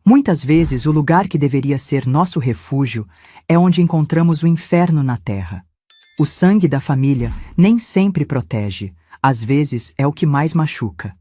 Muitas vezes, o lugar que deveria ser nosso refúgio é onde encontramos o inferno na terra. O sangue da família nem sempre protege, às vezes é o que mais machuca.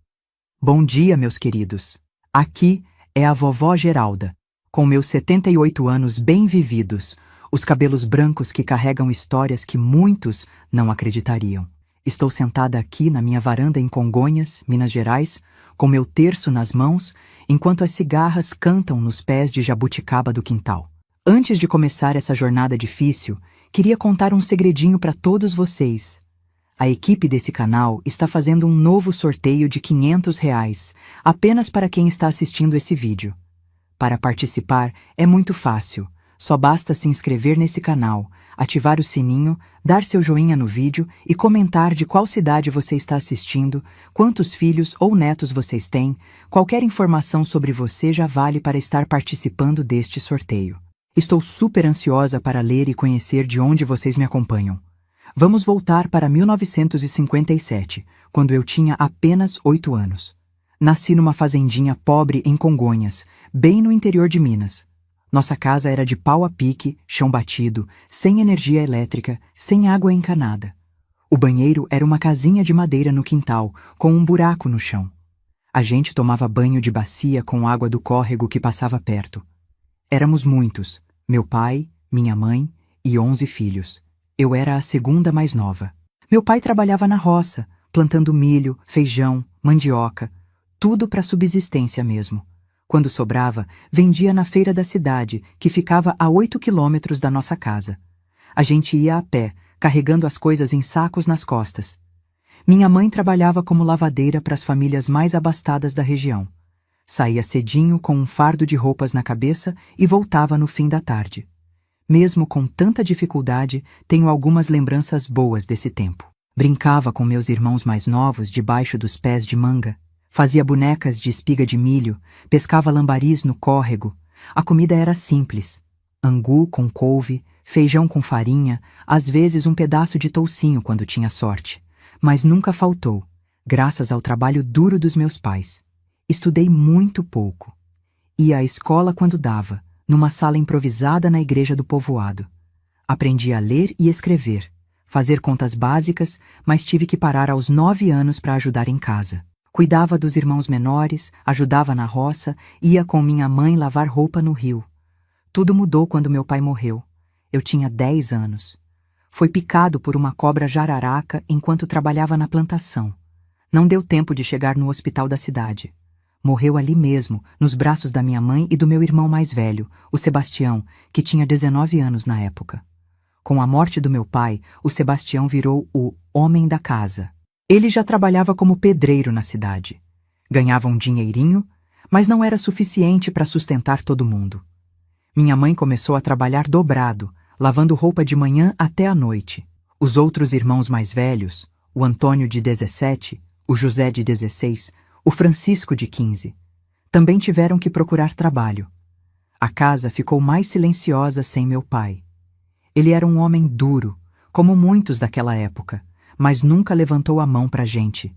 Bom dia, meus queridos. Aqui é a vovó Geralda, com meus 78 anos bem vividos, os cabelos brancos que carregam histórias que muitos não acreditariam. Estou sentada aqui na minha varanda em Congonhas, Minas Gerais, com meu terço nas mãos, enquanto as cigarras cantam nos pés de jabuticaba do quintal. Antes de começar essa jornada difícil, queria contar um segredinho para todos vocês. A equipe desse canal está fazendo um novo sorteio de R$ 500, apenas para quem está assistindo esse vídeo. Para participar é muito fácil, só basta se inscrever nesse canal, ativar o sininho, dar seu joinha no vídeo e comentar de qual cidade você está assistindo, quantos filhos ou netos vocês têm, qualquer informação sobre você já vale para estar participando deste sorteio. Estou super ansiosa para ler e conhecer de onde vocês me acompanham. Vamos voltar para 1957, quando eu tinha apenas 8 anos. Nasci numa fazendinha pobre em Congonhas, bem no interior de Minas. Nossa casa era de pau a pique, chão batido, sem energia elétrica, sem água encanada. O banheiro era uma casinha de madeira no quintal, com um buraco no chão. A gente tomava banho de bacia com água do córrego que passava perto. Éramos muitos, meu pai, minha mãe e 11 filhos. Eu era a segunda mais nova. Meu pai trabalhava na roça, plantando milho, feijão, mandioca, tudo para subsistência mesmo. Quando sobrava, vendia na feira da cidade, que ficava a 8 quilômetros da nossa casa. A gente ia a pé, carregando as coisas em sacos nas costas. Minha mãe trabalhava como lavadeira para as famílias mais abastadas da região. Saía cedinho com um fardo de roupas na cabeça e voltava no fim da tarde. Mesmo com tanta dificuldade, tenho algumas lembranças boas desse tempo. Brincava com meus irmãos mais novos debaixo dos pés de manga. Fazia bonecas de espiga de milho, pescava lambaris no córrego. A comida era simples. Angu com couve, feijão com farinha, às vezes um pedaço de toucinho quando tinha sorte. Mas nunca faltou, graças ao trabalho duro dos meus pais. Estudei muito pouco. Ia à escola quando dava, numa sala improvisada na igreja do povoado. Aprendi a ler e escrever, fazer contas básicas, mas tive que parar aos 9 anos para ajudar em casa. Cuidava dos irmãos menores, ajudava na roça, ia com minha mãe lavar roupa no rio. Tudo mudou quando meu pai morreu. Eu tinha 10 anos. Foi picado por uma cobra jararaca enquanto trabalhava na plantação. Não deu tempo de chegar no hospital da cidade. Morreu ali mesmo, nos braços da minha mãe e do meu irmão mais velho, o Sebastião, que tinha 19 anos na época. Com a morte do meu pai, o Sebastião virou o homem da casa. Ele já trabalhava como pedreiro na cidade. Ganhava um dinheirinho, mas não era suficiente para sustentar todo mundo. Minha mãe começou a trabalhar dobrado, lavando roupa de manhã até à noite. Os outros irmãos mais velhos, o Antônio de 17, o José de 16, o Francisco de 15, também tiveram que procurar trabalho. A casa ficou mais silenciosa sem meu pai. Ele era um homem duro, como muitos daquela época, mas nunca levantou a mão pra gente.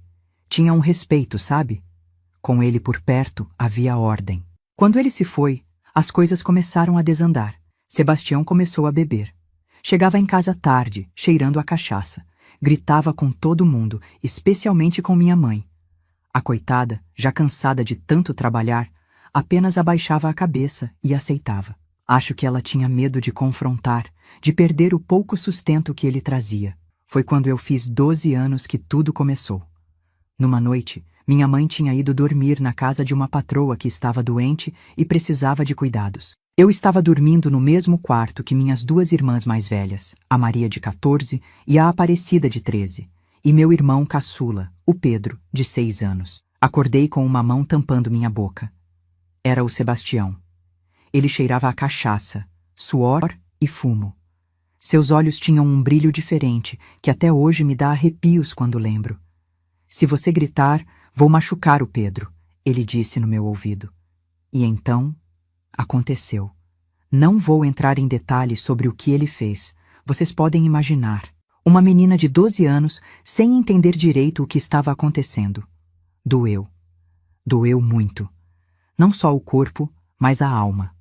Tinha um respeito, sabe? Com ele por perto, havia ordem. Quando ele se foi, as coisas começaram a desandar. Sebastião começou a beber. Chegava em casa tarde, cheirando a cachaça. Gritava com todo mundo, especialmente com minha mãe. A coitada, já cansada de tanto trabalhar, apenas abaixava a cabeça e aceitava. Acho que ela tinha medo de confrontar, de perder o pouco sustento que ele trazia. Foi quando eu fiz 12 anos que tudo começou. Numa noite, minha mãe tinha ido dormir na casa de uma patroa que estava doente e precisava de cuidados. Eu estava dormindo no mesmo quarto que minhas 2 irmãs mais velhas, a Maria de 14 e a Aparecida de 13, e meu irmão caçula, o Pedro, de 6 anos. Acordei com uma mão tampando minha boca. Era o Sebastião. Ele cheirava a cachaça, suor e fumo. Seus olhos tinham um brilho diferente, que até hoje me dá arrepios quando lembro. Se você gritar, vou machucar o Pedro, ele disse no meu ouvido. E então, aconteceu. Não vou entrar em detalhes sobre o que ele fez. Vocês podem imaginar. Uma menina de 12 anos, sem entender direito o que estava acontecendo. Doeu. Doeu muito. Não só o corpo, mas a alma.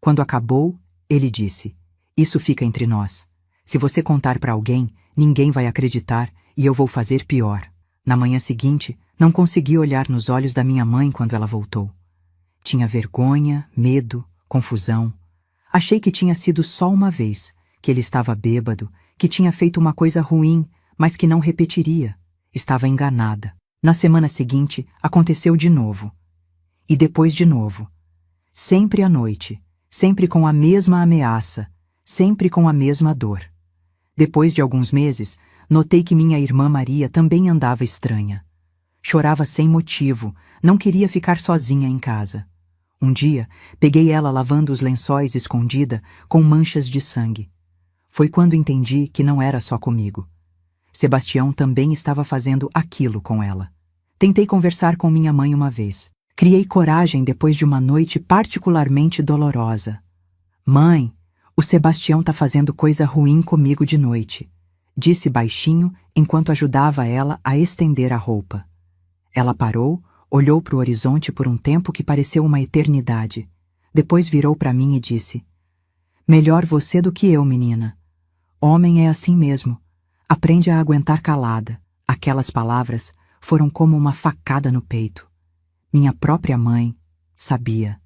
Quando acabou, ele disse: "Isso fica entre nós. Se você contar para alguém, ninguém vai acreditar e eu vou fazer pior." Na manhã seguinte, não consegui olhar nos olhos da minha mãe quando ela voltou. Tinha vergonha, medo, confusão. Achei que tinha sido só uma vez, que ele estava bêbado, que tinha feito uma coisa ruim, mas que não repetiria. Estava enganada. Na semana seguinte, aconteceu de novo. E depois de novo. Sempre à noite, sempre com a mesma ameaça, sempre com a mesma dor. Depois de alguns meses, notei que minha irmã Maria também andava estranha. Chorava sem motivo, não queria ficar sozinha em casa. Um dia, peguei ela lavando os lençóis escondida, com manchas de sangue. Foi quando entendi que não era só comigo. Sebastião também estava fazendo aquilo com ela. Tentei conversar com minha mãe uma vez. Criei coragem depois de uma noite particularmente dolorosa. "Mãe, o Sebastião tá fazendo coisa ruim comigo de noite", disse baixinho enquanto ajudava ela a estender a roupa. Ela parou, olhou para o horizonte por um tempo que pareceu uma eternidade. Depois virou para mim e disse: "Melhor você do que eu, menina. Homem é assim mesmo. Aprende a aguentar calada." Aquelas palavras foram como uma facada no peito. Minha própria mãe sabia.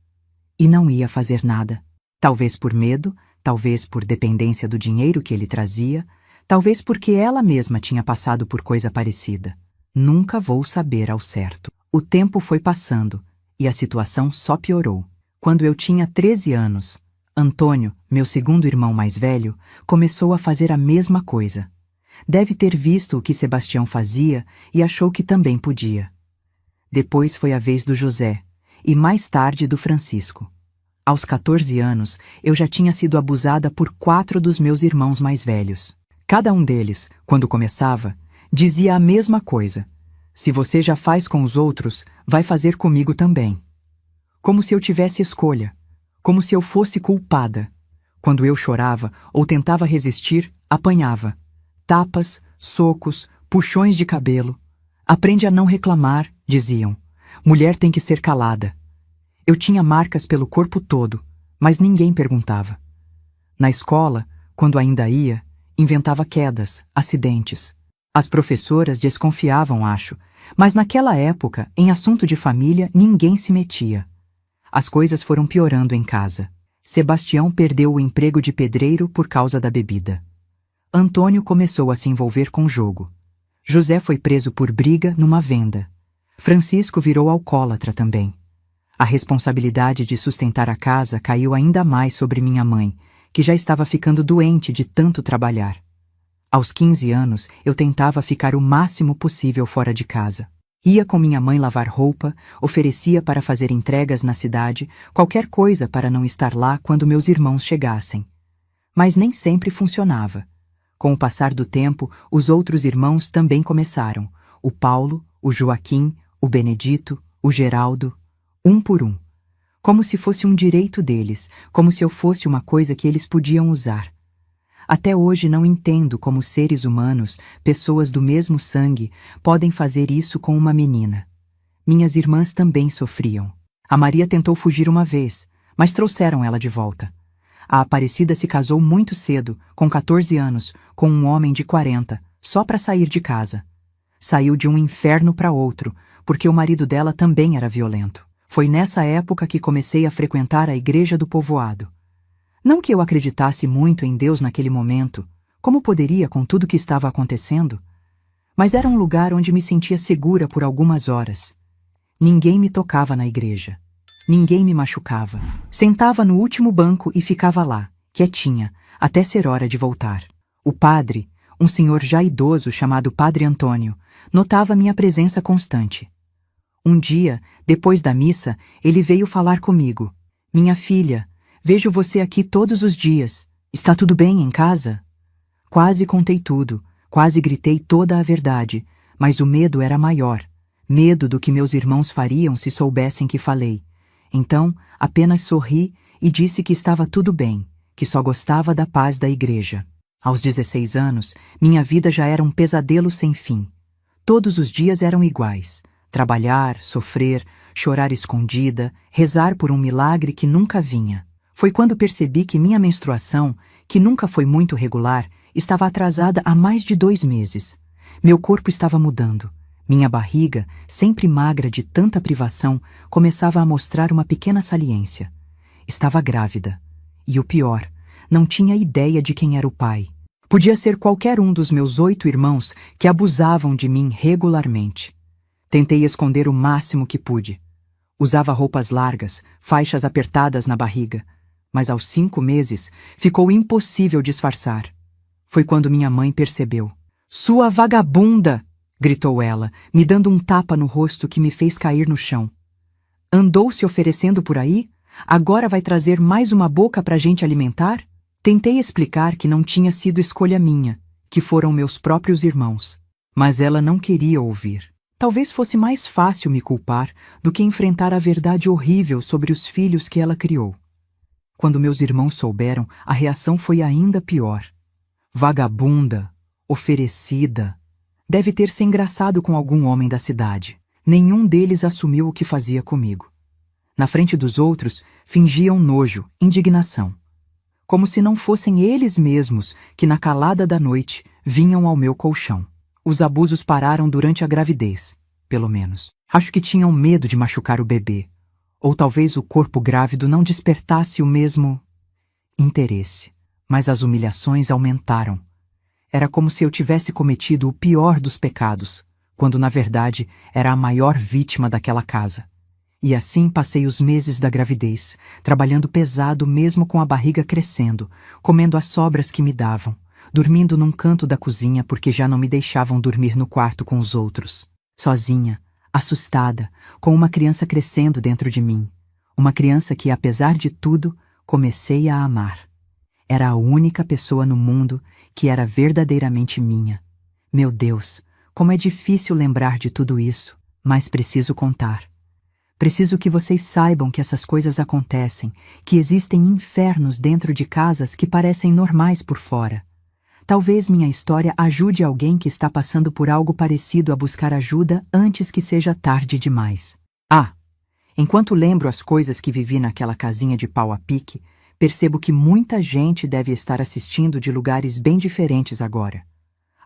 E não ia fazer nada. Talvez por medo, talvez por dependência do dinheiro que ele trazia, talvez porque ela mesma tinha passado por coisa parecida. Nunca vou saber ao certo. O tempo foi passando e a situação só piorou. Quando eu tinha 13 anos, Antônio, meu segundo irmão mais velho, começou a fazer a mesma coisa. Deve ter visto o que Sebastião fazia e achou que também podia. Depois foi a vez do José, e mais tarde do Francisco. Aos 14 anos, eu já tinha sido abusada por 4 dos meus irmãos mais velhos. Cada um deles, quando começava, dizia a mesma coisa: "Se você já faz com os outros, vai fazer comigo também." Como se eu tivesse escolha, como se eu fosse culpada. Quando eu chorava ou tentava resistir, apanhava. Tapas, socos, puxões de cabelo. "Aprende a não reclamar", diziam. "Mulher tem que ser calada." Eu tinha marcas pelo corpo todo, mas ninguém perguntava. Na escola, quando ainda ia, inventava quedas, acidentes. As professoras desconfiavam, acho, mas naquela época, em assunto de família, ninguém se metia. As coisas foram piorando em casa. Sebastião perdeu o emprego de pedreiro por causa da bebida. Antônio começou a se envolver com jogo. José foi preso por briga numa venda. Francisco virou alcoólatra também. A responsabilidade de sustentar a casa caiu ainda mais sobre minha mãe, que já estava ficando doente de tanto trabalhar. Aos 15 anos, eu tentava ficar o máximo possível fora de casa. Ia com minha mãe lavar roupa, oferecia para fazer entregas na cidade, qualquer coisa para não estar lá quando meus irmãos chegassem. Mas nem sempre funcionava. Com o passar do tempo, os outros irmãos também começaram. O Paulo, o Joaquim, o Benedito, o Geraldo, um por um. Como se fosse um direito deles, como se eu fosse uma coisa que eles podiam usar. Até hoje não entendo como seres humanos, pessoas do mesmo sangue, podem fazer isso com uma menina. Minhas irmãs também sofriam. A Maria tentou fugir uma vez, mas trouxeram ela de volta. A Aparecida se casou muito cedo, com 14 anos, com um homem de 40, só para sair de casa. Saiu de um inferno para outro, porque o marido dela também era violento. Foi nessa época que comecei a frequentar a igreja do povoado. Não que eu acreditasse muito em Deus naquele momento, como poderia com tudo que estava acontecendo? Mas era um lugar onde me sentia segura por algumas horas. Ninguém me tocava na igreja. Ninguém me machucava. Sentava no último banco e ficava lá, quietinha, até ser hora de voltar. O padre, um senhor já idoso chamado Padre Antônio, notava minha presença constante. Um dia, depois da missa, ele veio falar comigo. "Minha filha, vejo você aqui todos os dias. Está tudo bem em casa?" Quase contei tudo, quase gritei toda a verdade, mas o medo era maior. Medo do que meus irmãos fariam se soubessem que falei. Então, apenas sorri e disse que estava tudo bem, que só gostava da paz da igreja. Aos 16 anos, minha vida já era um pesadelo sem fim. Todos os dias eram iguais. Trabalhar, sofrer, chorar escondida, rezar por um milagre que nunca vinha. Foi quando percebi que minha menstruação, que nunca foi muito regular, estava atrasada há mais de 2 meses. Meu corpo estava mudando. Minha barriga, sempre magra de tanta privação, começava a mostrar uma pequena saliência. Estava grávida. E o pior, não tinha ideia de quem era o pai. Podia ser qualquer um dos meus 8 irmãos que abusavam de mim regularmente. Tentei esconder o máximo que pude. Usava roupas largas, faixas apertadas na barriga, mas aos 5 meses ficou impossível disfarçar. Foi quando minha mãe percebeu. "Sua vagabunda!" gritou ela, me dando um tapa no rosto que me fez cair no chão. "Andou se oferecendo por aí? Agora vai trazer mais uma boca pra gente alimentar?" Tentei explicar que não tinha sido escolha minha, que foram meus próprios irmãos. Mas ela não queria ouvir. Talvez fosse mais fácil me culpar do que enfrentar a verdade horrível sobre os filhos que ela criou. Quando meus irmãos souberam, a reação foi ainda pior. Vagabunda, oferecida. Deve ter se engraçado com algum homem da cidade. Nenhum deles assumiu o que fazia comigo. Na frente dos outros, fingiam nojo, indignação. Como se não fossem eles mesmos que na calada da noite vinham ao meu colchão. Os abusos pararam durante a gravidez, pelo menos. Acho que tinham medo de machucar o bebê. Ou talvez o corpo grávido não despertasse o mesmo interesse. Mas as humilhações aumentaram. Era como se eu tivesse cometido o pior dos pecados, quando na verdade era a maior vítima daquela casa. E assim passei os meses da gravidez, trabalhando pesado mesmo com a barriga crescendo, comendo as sobras que me davam, dormindo num canto da cozinha porque já não me deixavam dormir no quarto com os outros. Sozinha, assustada, com uma criança crescendo dentro de mim. Uma criança que, apesar de tudo, comecei a amar. Era a única pessoa no mundo que era verdadeiramente minha. Meu Deus, como é difícil lembrar de tudo isso, mas preciso contar. Preciso que vocês saibam que essas coisas acontecem, que existem infernos dentro de casas que parecem normais por fora. Talvez minha história ajude alguém que está passando por algo parecido a buscar ajuda antes que seja tarde demais. Enquanto lembro as coisas que vivi naquela casinha de pau a pique, percebo que muita gente deve estar assistindo de lugares bem diferentes agora.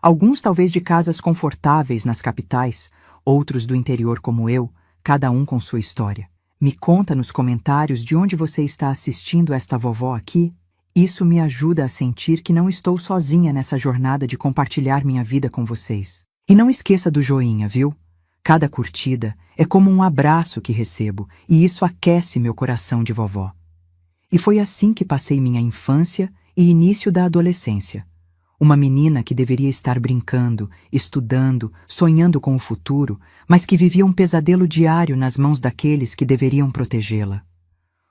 Alguns talvez de casas confortáveis nas capitais, outros do interior como eu, cada um com sua história. Me conta nos comentários de onde você está assistindo esta vovó aqui. Isso me ajuda a sentir que não estou sozinha nessa jornada de compartilhar minha vida com vocês. E não esqueça do joinha, viu? Cada curtida é como um abraço que recebo, e isso aquece meu coração de vovó. E foi assim que passei minha infância e início da adolescência. Uma menina que deveria estar brincando, estudando, sonhando com o futuro, mas que vivia um pesadelo diário nas mãos daqueles que deveriam protegê-la.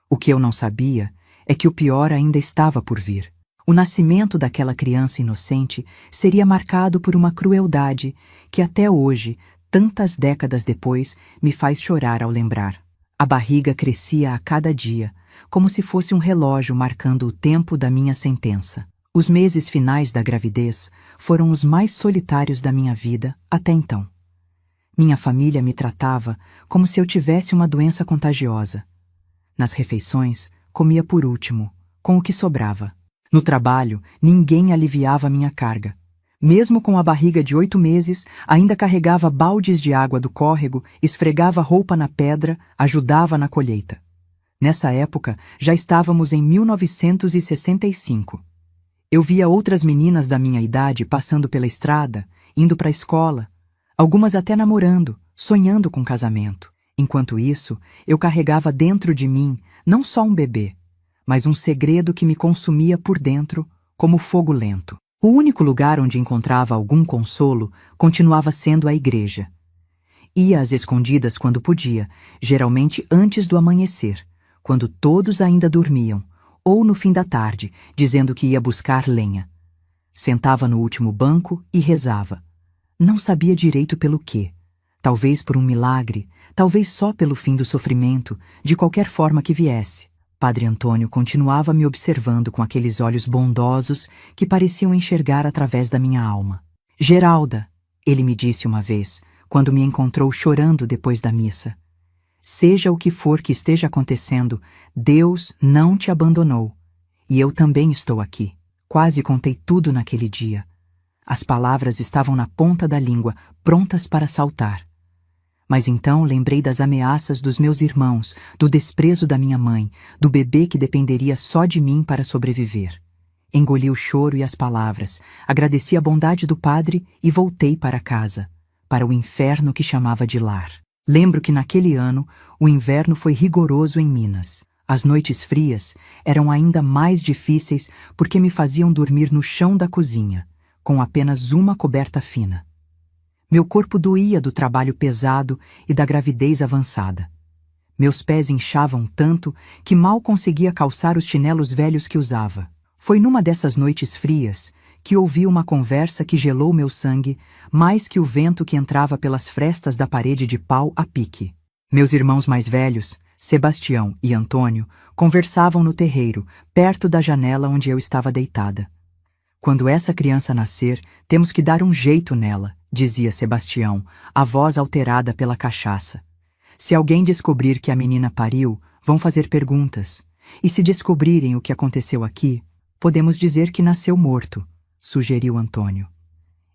O que eu não sabia é que o pior ainda estava por vir. O nascimento daquela criança inocente seria marcado por uma crueldade que até hoje, tantas décadas depois, me faz chorar ao lembrar. A barriga crescia a cada dia, como se fosse um relógio marcando o tempo da minha sentença. Os meses finais da gravidez foram os mais solitários da minha vida até então. Minha família me tratava como se eu tivesse uma doença contagiosa. Nas refeições, comia por último, com o que sobrava. No trabalho, ninguém aliviava minha carga. Mesmo com a barriga de 8 meses, ainda carregava baldes de água do córrego, esfregava roupa na pedra, ajudava na colheita. Nessa época, já estávamos em 1965. Eu via outras meninas da minha idade passando pela estrada, indo para a escola, algumas até namorando, sonhando com casamento. Enquanto isso, eu carregava dentro de mim não só um bebê, mas um segredo que me consumia por dentro como fogo lento. O único lugar onde encontrava algum consolo continuava sendo a igreja. Ia às escondidas quando podia, geralmente antes do amanhecer, quando todos ainda dormiam, ou no fim da tarde, dizendo que ia buscar lenha. Sentava no último banco e rezava. Não sabia direito pelo quê. Talvez por um milagre, talvez só pelo fim do sofrimento, de qualquer forma que viesse. Padre Antônio continuava me observando com aqueles olhos bondosos que pareciam enxergar através da minha alma. "Geralda", ele me disse uma vez, quando me encontrou chorando depois da missa. Seja o que for que esteja acontecendo, Deus não te abandonou. E eu também estou aqui. Quase contei tudo naquele dia. As palavras estavam na ponta da língua, prontas para saltar. Mas então lembrei das ameaças dos meus irmãos, do desprezo da minha mãe, do bebê que dependeria só de mim para sobreviver. Engoli o choro e as palavras, agradeci a bondade do padre e voltei para casa, para o inferno que chamava de lar. Lembro que naquele ano o inverno foi rigoroso em Minas. As noites frias eram ainda mais difíceis porque me faziam dormir no chão da cozinha, com apenas uma coberta fina. Meu corpo doía do trabalho pesado e da gravidez avançada. Meus pés inchavam tanto que mal conseguia calçar os chinelos velhos que usava. Foi numa dessas noites frias que ouvi uma conversa que gelou meu sangue mais que o vento que entrava pelas frestas da parede de pau a pique. Meus irmãos mais velhos, Sebastião e Antônio, conversavam no terreiro, perto da janela onde eu estava deitada. Quando essa criança nascer, temos que dar um jeito nela, dizia Sebastião, a voz alterada pela cachaça. Se alguém descobrir que a menina pariu, vão fazer perguntas. E se descobrirem o que aconteceu aqui, podemos dizer que nasceu morto, sugeriu Antônio.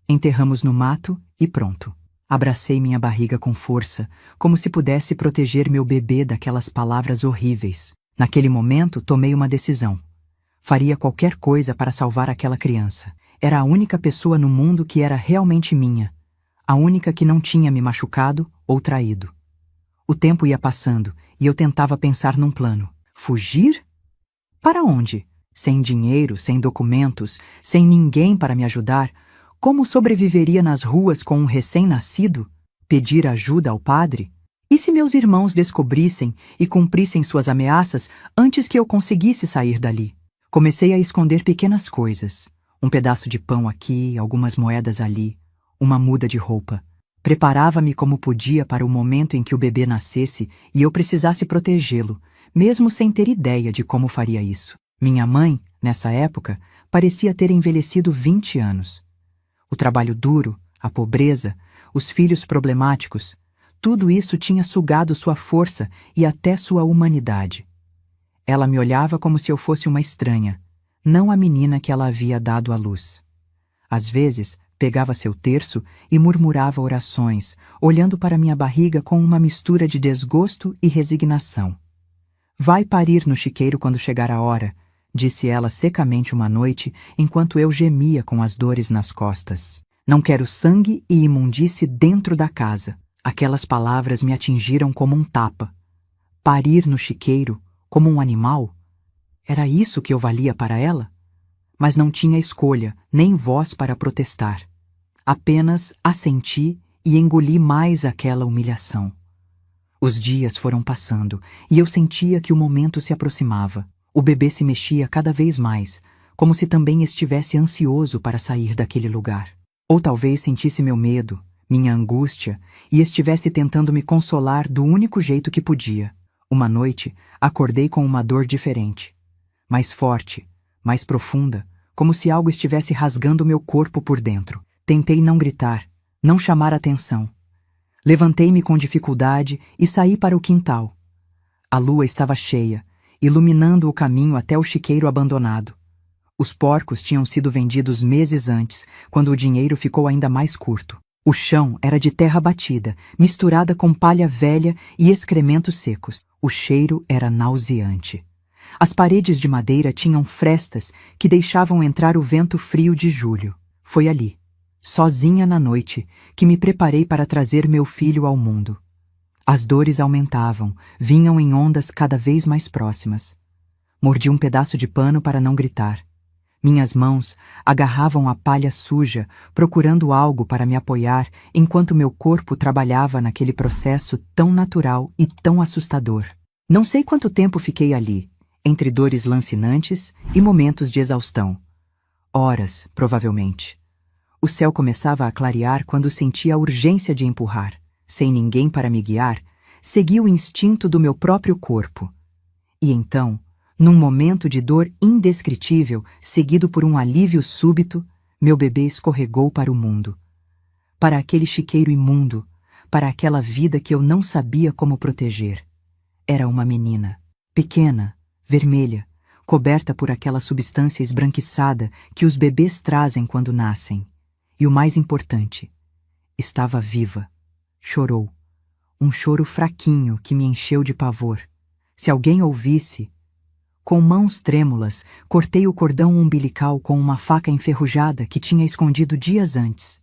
Enterramos no mato e pronto. Abracei minha barriga com força, como se pudesse proteger meu bebê daquelas palavras horríveis. Naquele momento, tomei uma decisão. Faria qualquer coisa para salvar aquela criança. Era a única pessoa no mundo que era realmente minha. A única que não tinha me machucado ou traído. O tempo ia passando e eu tentava pensar num plano. Fugir? Para onde? Sem dinheiro, sem documentos, sem ninguém para me ajudar, como sobreviveria nas ruas com um recém-nascido? Pedir ajuda ao padre? E se meus irmãos descobrissem e cumprissem suas ameaças antes que eu conseguisse sair dali? Comecei a esconder pequenas coisas. Um pedaço de pão aqui, algumas moedas ali, uma muda de roupa. Preparava-me como podia para o momento em que o bebê nascesse e eu precisasse protegê-lo, mesmo sem ter ideia de como faria isso. Minha mãe, nessa época, parecia ter envelhecido 20 anos. O trabalho duro, a pobreza, os filhos problemáticos, tudo isso tinha sugado sua força e até sua humanidade. Ela me olhava como se eu fosse uma estranha, não a menina que ela havia dado à luz. Às vezes, pegava seu terço e murmurava orações, olhando para minha barriga com uma mistura de desgosto e resignação. Vai parir no chiqueiro quando chegar a hora, disse ela secamente uma noite, enquanto eu gemia com as dores nas costas. Não quero sangue e imundície dentro da casa. Aquelas palavras me atingiram como um tapa. Parir no chiqueiro, como um animal? Era isso que eu valia para ela? Mas não tinha escolha, nem voz para protestar. Apenas assenti e engoli mais aquela humilhação. Os dias foram passando e eu sentia que o momento se aproximava. O bebê se mexia cada vez mais, como se também estivesse ansioso para sair daquele lugar. Ou talvez sentisse meu medo, minha angústia, e estivesse tentando me consolar do único jeito que podia. Uma noite, acordei com uma dor diferente. Mais forte, mais profunda, como se algo estivesse rasgando meu corpo por dentro. Tentei não gritar, não chamar atenção. Levantei-me com dificuldade e saí para o quintal. A lua estava cheia, iluminando o caminho até o chiqueiro abandonado. Os porcos tinham sido vendidos meses antes, quando o dinheiro ficou ainda mais curto. O chão era de terra batida, misturada com palha velha e excrementos secos. O cheiro era nauseante. As paredes de madeira tinham frestas que deixavam entrar o vento frio de julho. Foi ali, sozinha na noite, que me preparei para trazer meu filho ao mundo. As dores aumentavam, vinham em ondas cada vez mais próximas. Mordi um pedaço de pano para não gritar. Minhas mãos agarravam a palha suja, procurando algo para me apoiar enquanto meu corpo trabalhava naquele processo tão natural e tão assustador. Não sei quanto tempo fiquei ali, entre dores lancinantes e momentos de exaustão. Horas, provavelmente. O céu começava a clarear quando senti a urgência de empurrar. Sem ninguém para me guiar, segui o instinto do meu próprio corpo. E então, num momento de dor indescritível, seguido por um alívio súbito, meu bebê escorregou para o mundo. Para aquele chiqueiro imundo, para aquela vida que eu não sabia como proteger. Era uma menina, pequena, vermelha, coberta por aquela substância esbranquiçada que os bebês trazem quando nascem. E o mais importante, estava viva. Chorou. Um choro fraquinho que me encheu de pavor. Se alguém ouvisse... Com mãos trêmulas, cortei o cordão umbilical com uma faca enferrujada que tinha escondido dias antes.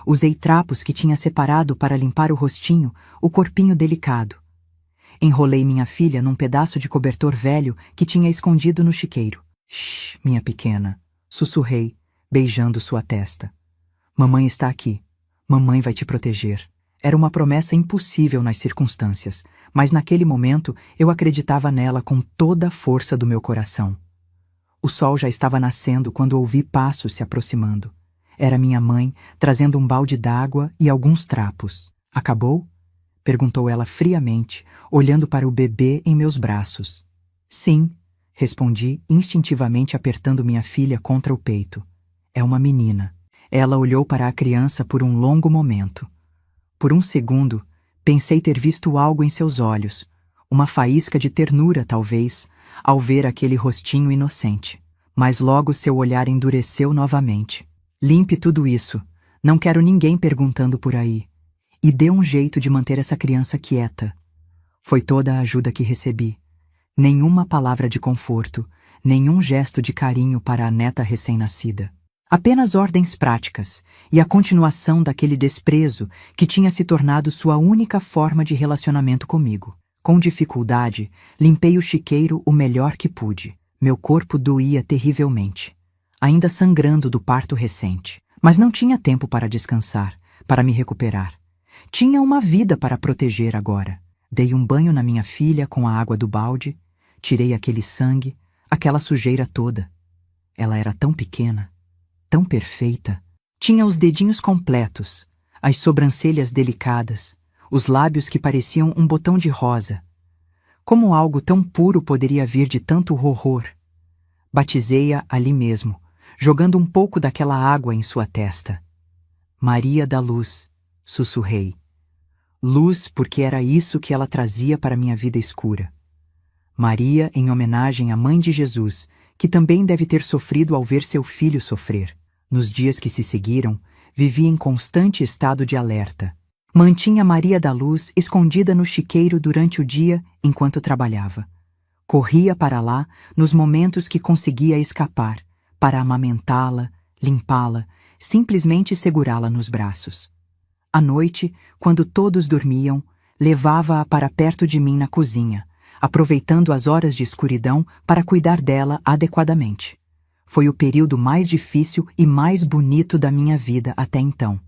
Usei trapos que tinha separado para limpar o rostinho, o corpinho delicado. Enrolei minha filha num pedaço de cobertor velho que tinha escondido no chiqueiro. Shh, minha pequena, sussurrei, beijando sua testa. Mamãe está aqui. Mamãe vai te proteger. Era uma promessa impossível nas circunstâncias, mas naquele momento eu acreditava nela com toda a força do meu coração. O sol já estava nascendo quando ouvi passos se aproximando. Era minha mãe, trazendo um balde d'água e alguns trapos. Acabou? Perguntou ela friamente, olhando para o bebê em meus braços. Sim, respondi, instintivamente apertando minha filha contra o peito. É uma menina. Ela olhou para a criança por um longo momento. Por um segundo, pensei ter visto algo em seus olhos, uma faísca de ternura, talvez, ao ver aquele rostinho inocente. Mas logo seu olhar endureceu novamente. Limpe tudo isso. Não quero ninguém perguntando por aí. E dê um jeito de manter essa criança quieta. Foi toda a ajuda que recebi. Nenhuma palavra de conforto, nenhum gesto de carinho para a neta recém-nascida. Apenas ordens práticas e a continuação daquele desprezo que tinha se tornado sua única forma de relacionamento comigo. Com dificuldade, limpei o chiqueiro o melhor que pude. Meu corpo doía terrivelmente, ainda sangrando do parto recente. Mas não tinha tempo para descansar, para me recuperar. Tinha uma vida para proteger agora. Dei um banho na minha filha com a água do balde, tirei aquele sangue, aquela sujeira toda. Ela era tão pequena, tão perfeita. Tinha os dedinhos completos, as sobrancelhas delicadas, os lábios que pareciam um botão de rosa. Como algo tão puro poderia vir de tanto horror? Batizei-a ali mesmo, jogando um pouco daquela água em sua testa. Maria da Luz, sussurrei. Luz porque era isso que ela trazia para minha vida escura. Maria em homenagem à mãe de Jesus, que também deve ter sofrido ao ver seu filho sofrer. Nos dias que se seguiram, vivi em constante estado de alerta. Mantinha Maria da Luz escondida no chiqueiro durante o dia enquanto trabalhava. Corria para lá nos momentos que conseguia escapar, para amamentá-la, limpá-la, simplesmente segurá-la nos braços. À noite, quando todos dormiam, levava-a para perto de mim na cozinha, aproveitando as horas de escuridão para cuidar dela adequadamente. Foi o período mais difícil e mais bonito da minha vida até então.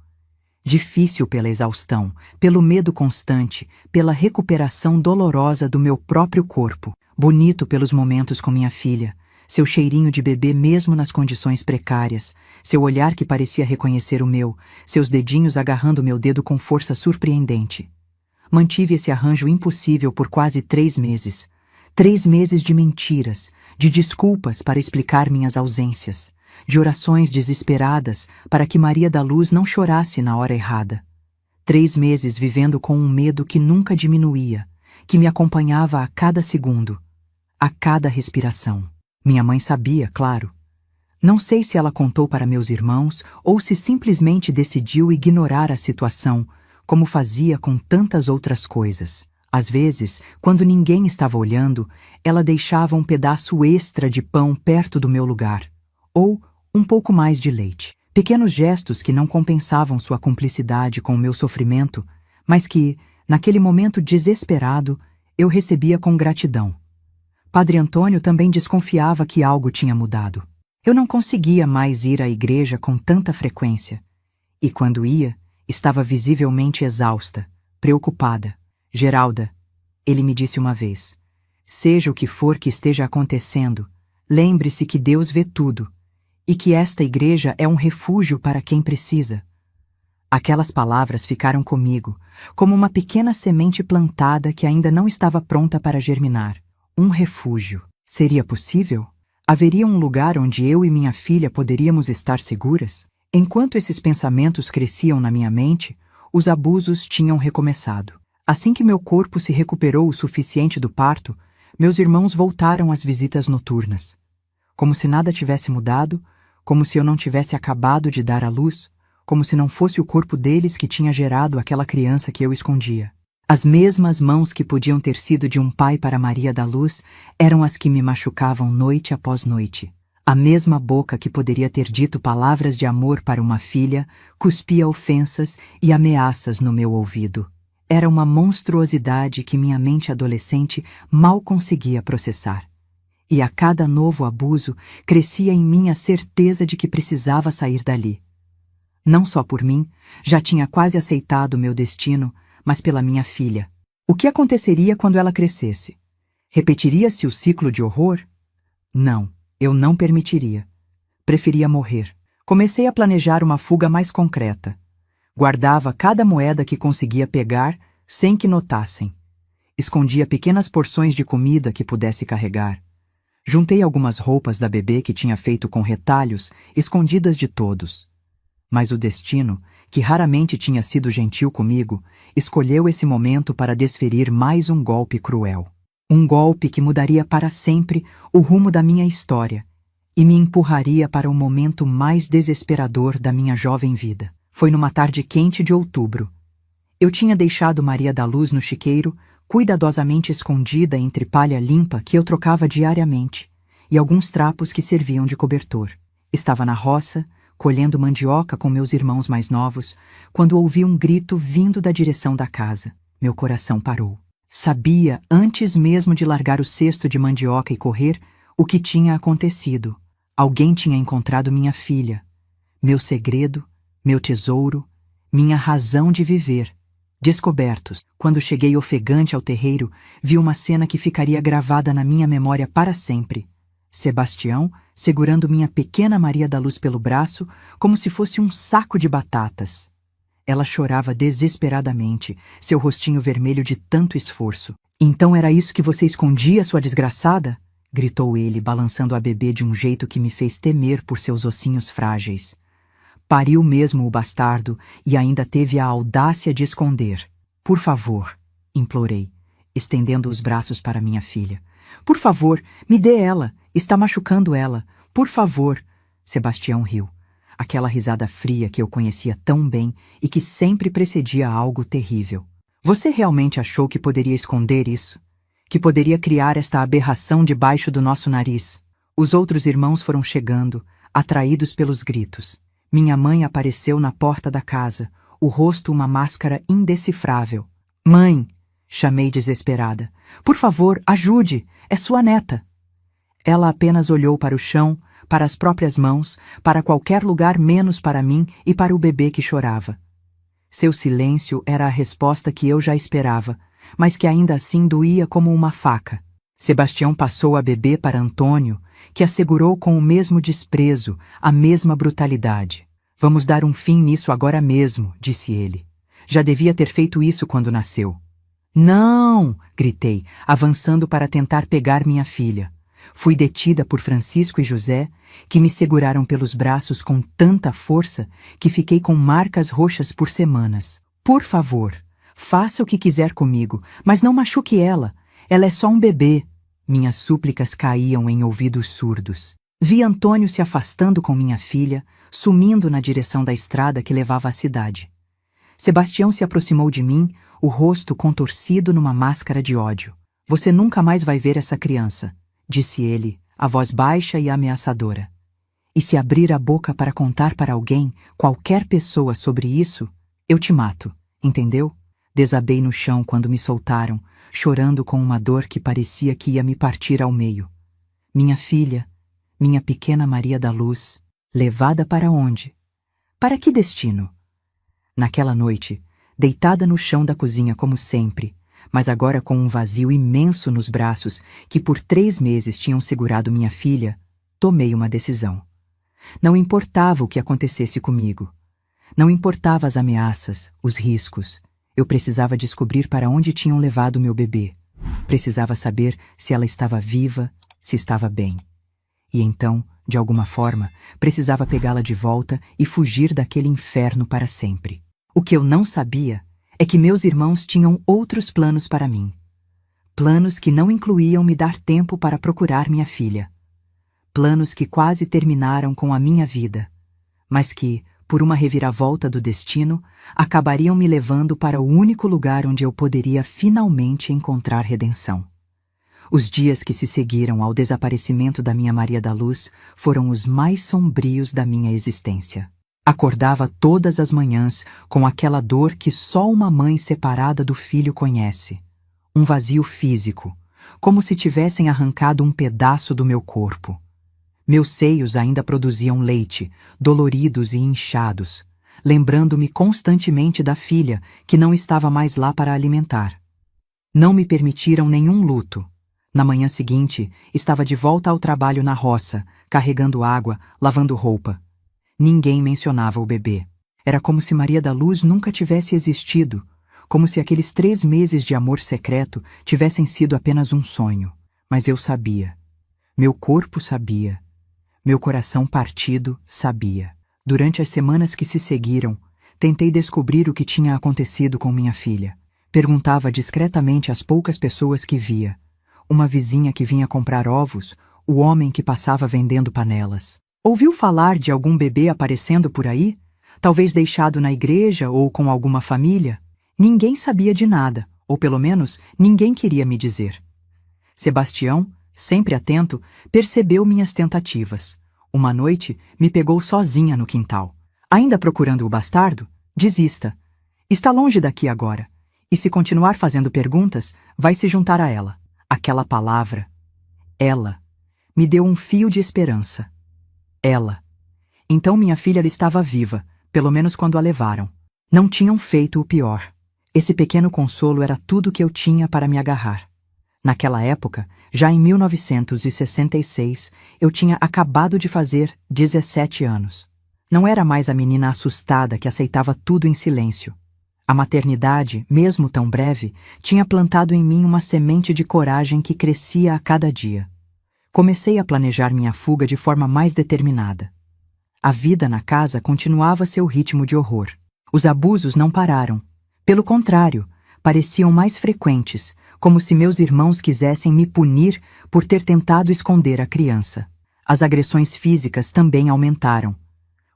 Difícil pela exaustão, pelo medo constante, pela recuperação dolorosa do meu próprio corpo. Bonito pelos momentos com minha filha, seu cheirinho de bebê mesmo nas condições precárias, seu olhar que parecia reconhecer o meu, seus dedinhos agarrando meu dedo com força surpreendente. Mantive esse arranjo impossível por quase 3 meses. 3 meses de mentiras, de desculpas para explicar minhas ausências, de orações desesperadas para que Maria da Luz não chorasse na hora errada. 3 meses vivendo com um medo que nunca diminuía, que me acompanhava a cada segundo, a cada respiração. Minha mãe sabia, claro. Não sei se ela contou para meus irmãos ou se simplesmente decidiu ignorar a situação, como fazia com tantas outras coisas. Às vezes, quando ninguém estava olhando, ela deixava um pedaço extra de pão perto do meu lugar, ou um pouco mais de leite. Pequenos gestos que não compensavam sua cumplicidade com o meu sofrimento, mas que, naquele momento desesperado, eu recebia com gratidão. Padre Antônio também desconfiava que algo tinha mudado. Eu não conseguia mais ir à igreja com tanta frequência. E quando ia, estava visivelmente exausta, preocupada. Geralda, ele me disse uma vez, seja o que for que esteja acontecendo, lembre-se que Deus vê tudo, e que esta igreja é um refúgio para quem precisa. Aquelas palavras ficaram comigo, como uma pequena semente plantada que ainda não estava pronta para germinar. Um refúgio. Seria possível? Haveria um lugar onde eu e minha filha poderíamos estar seguras? Enquanto esses pensamentos cresciam na minha mente, os abusos tinham recomeçado. Assim que meu corpo se recuperou o suficiente do parto, meus irmãos voltaram às visitas noturnas. Como se nada tivesse mudado, como se eu não tivesse acabado de dar à luz, como se não fosse o corpo deles que tinha gerado aquela criança que eu escondia. As mesmas mãos que podiam ter sido de um pai para Maria da Luz eram as que me machucavam noite após noite. A mesma boca que poderia ter dito palavras de amor para uma filha cuspia ofensas e ameaças no meu ouvido. Era uma monstruosidade que minha mente adolescente mal conseguia processar. E a cada novo abuso crescia em mim a certeza de que precisava sair dali. Não só por mim, já tinha quase aceitado meu destino, mas pela minha filha. O que aconteceria quando ela crescesse? Repetiria-se o ciclo de horror? Não, eu não permitiria. Preferia morrer. Comecei a planejar uma fuga mais concreta. Guardava cada moeda que conseguia pegar sem que notassem. Escondia pequenas porções de comida que pudesse carregar. Juntei algumas roupas da bebê que tinha feito com retalhos, escondidas de todos. Mas o destino, que raramente tinha sido gentil comigo, escolheu esse momento para desferir mais um golpe cruel. Um golpe que mudaria para sempre o rumo da minha história e me empurraria para o momento mais desesperador da minha jovem vida. Foi numa tarde quente de outubro. Eu tinha deixado Maria da Luz no chiqueiro, cuidadosamente escondida entre palha limpa que eu trocava diariamente, e alguns trapos que serviam de cobertor. Estava na roça, colhendo mandioca com meus irmãos mais novos, quando ouvi um grito vindo da direção da casa. Meu coração parou. Sabia, antes mesmo de largar o cesto de mandioca e correr, o que tinha acontecido. Alguém tinha encontrado minha filha, meu segredo, meu tesouro, minha razão de viver. Descobertos, quando cheguei ofegante ao terreiro, vi uma cena que ficaria gravada na minha memória para sempre. Sebastião segurando minha pequena Maria da Luz pelo braço, como se fosse um saco de batatas. Ela chorava desesperadamente, seu rostinho vermelho de tanto esforço. "Então era isso que você escondia, sua desgraçada?" gritou ele, balançando a bebê de um jeito que me fez temer por seus ossinhos frágeis. Pariu mesmo o bastardo e ainda teve a audácia de esconder. "Por favor", implorei, estendendo os braços para minha filha. "Por favor, me dê ela. Está machucando ela. Por favor." Sebastião riu. Aquela risada fria que eu conhecia tão bem e que sempre precedia algo terrível. "Você realmente achou que poderia esconder isso? Que poderia criar esta aberração debaixo do nosso nariz?" Os outros irmãos foram chegando, atraídos pelos gritos. Minha mãe apareceu na porta da casa, o rosto uma máscara indecifrável. "Mãe!" chamei desesperada. "Por favor, ajude! É sua neta!" Ela apenas olhou para o chão, para as próprias mãos, para qualquer lugar menos para mim e para o bebê que chorava. Seu silêncio era a resposta que eu já esperava, mas que ainda assim doía como uma faca. Sebastião passou a bebê para Antônio, que a segurou com o mesmo desprezo, a mesma brutalidade. "Vamos dar um fim nisso agora mesmo", disse ele. "Já devia ter feito isso quando nasceu." "Não!" gritei, avançando para tentar pegar minha filha. Fui detida por Francisco e José, que me seguraram pelos braços com tanta força que fiquei com marcas roxas por semanas. "Por favor, faça o que quiser comigo, mas não machuque ela. Ela é só um bebê." Minhas súplicas caíam em ouvidos surdos. Vi Antônio se afastando com minha filha, sumindo na direção da estrada que levava à cidade. Sebastião se aproximou de mim, o rosto contorcido numa máscara de ódio. "Você nunca mais vai ver essa criança", disse ele, a voz baixa e ameaçadora. "E se abrir a boca para contar para alguém, qualquer pessoa, sobre isso, eu te mato, entendeu?" Desabei no chão quando me soltaram, chorando com uma dor que parecia que ia me partir ao meio. Minha filha, minha pequena Maria da Luz, levada para onde? Para que destino? Naquela noite, deitada no chão da cozinha como sempre, mas agora com um vazio imenso nos braços que por 3 meses tinham segurado minha filha, tomei uma decisão. Não importava o que acontecesse comigo. Não importava as ameaças, os riscos. Eu precisava descobrir para onde tinham levado meu bebê. Precisava saber se ela estava viva, se estava bem. E então, de alguma forma, precisava pegá-la de volta e fugir daquele inferno para sempre. O que eu não sabia é que meus irmãos tinham outros planos para mim. Planos que não incluíam me dar tempo para procurar minha filha. Planos que quase terminaram com a minha vida, mas que, por uma reviravolta do destino, acabariam me levando para o único lugar onde eu poderia finalmente encontrar redenção. Os dias que se seguiram ao desaparecimento da minha Maria da Luz foram os mais sombrios da minha existência. Acordava todas as manhãs com aquela dor que só uma mãe separada do filho conhece. Um vazio físico, como se tivessem arrancado um pedaço do meu corpo. Meus seios ainda produziam leite, doloridos e inchados, lembrando-me constantemente da filha que não estava mais lá para alimentar. Não me permitiram nenhum luto. Na manhã seguinte, estava de volta ao trabalho na roça, carregando água, lavando roupa. Ninguém mencionava o bebê. Era como se Maria da Luz nunca tivesse existido, como se aqueles 3 meses de amor secreto tivessem sido apenas um sonho. Mas eu sabia. Meu corpo sabia. Meu coração partido sabia. Durante as semanas que se seguiram, tentei descobrir o que tinha acontecido com minha filha. Perguntava discretamente às poucas pessoas que via. Uma vizinha que vinha comprar ovos, o homem que passava vendendo panelas. Ouviu falar de algum bebê aparecendo por aí? Talvez deixado na igreja ou com alguma família? Ninguém sabia de nada, ou pelo menos ninguém queria me dizer. Sebastião, sempre atento, percebeu minhas tentativas. Uma noite, me pegou sozinha no quintal. Ainda procurando o bastardo? Desista. Está longe daqui agora. E se continuar fazendo perguntas, vai se juntar a ela. Aquela palavra, ela, me deu um fio de esperança. Ela. Então minha filha estava viva, pelo menos quando a levaram. Não tinham feito o pior. Esse pequeno consolo era tudo que eu tinha para me agarrar. Naquela época, já em 1966, eu tinha acabado de fazer 17 anos. Não era mais a menina assustada que aceitava tudo em silêncio. A maternidade, mesmo tão breve, tinha plantado em mim uma semente de coragem que crescia a cada dia. Comecei a planejar minha fuga de forma mais determinada. A vida na casa continuava seu ritmo de horror. Os abusos não pararam. Pelo contrário, pareciam mais frequentes, como se meus irmãos quisessem me punir por ter tentado esconder a criança. As agressões físicas também aumentaram.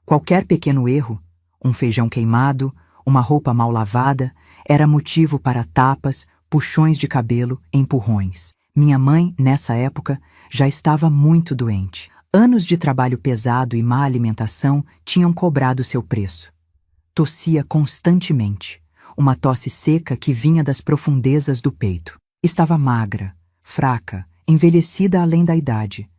Qualquer pequeno erro, um feijão queimado, uma roupa mal lavada, era motivo para tapas, puxões de cabelo, empurrões. Minha mãe, nessa época, já estava muito doente. Anos de trabalho pesado e má alimentação tinham cobrado seu preço. Tossia constantemente, uma tosse seca que vinha das profundezas do peito. Estava magra, fraca, envelhecida além da idade.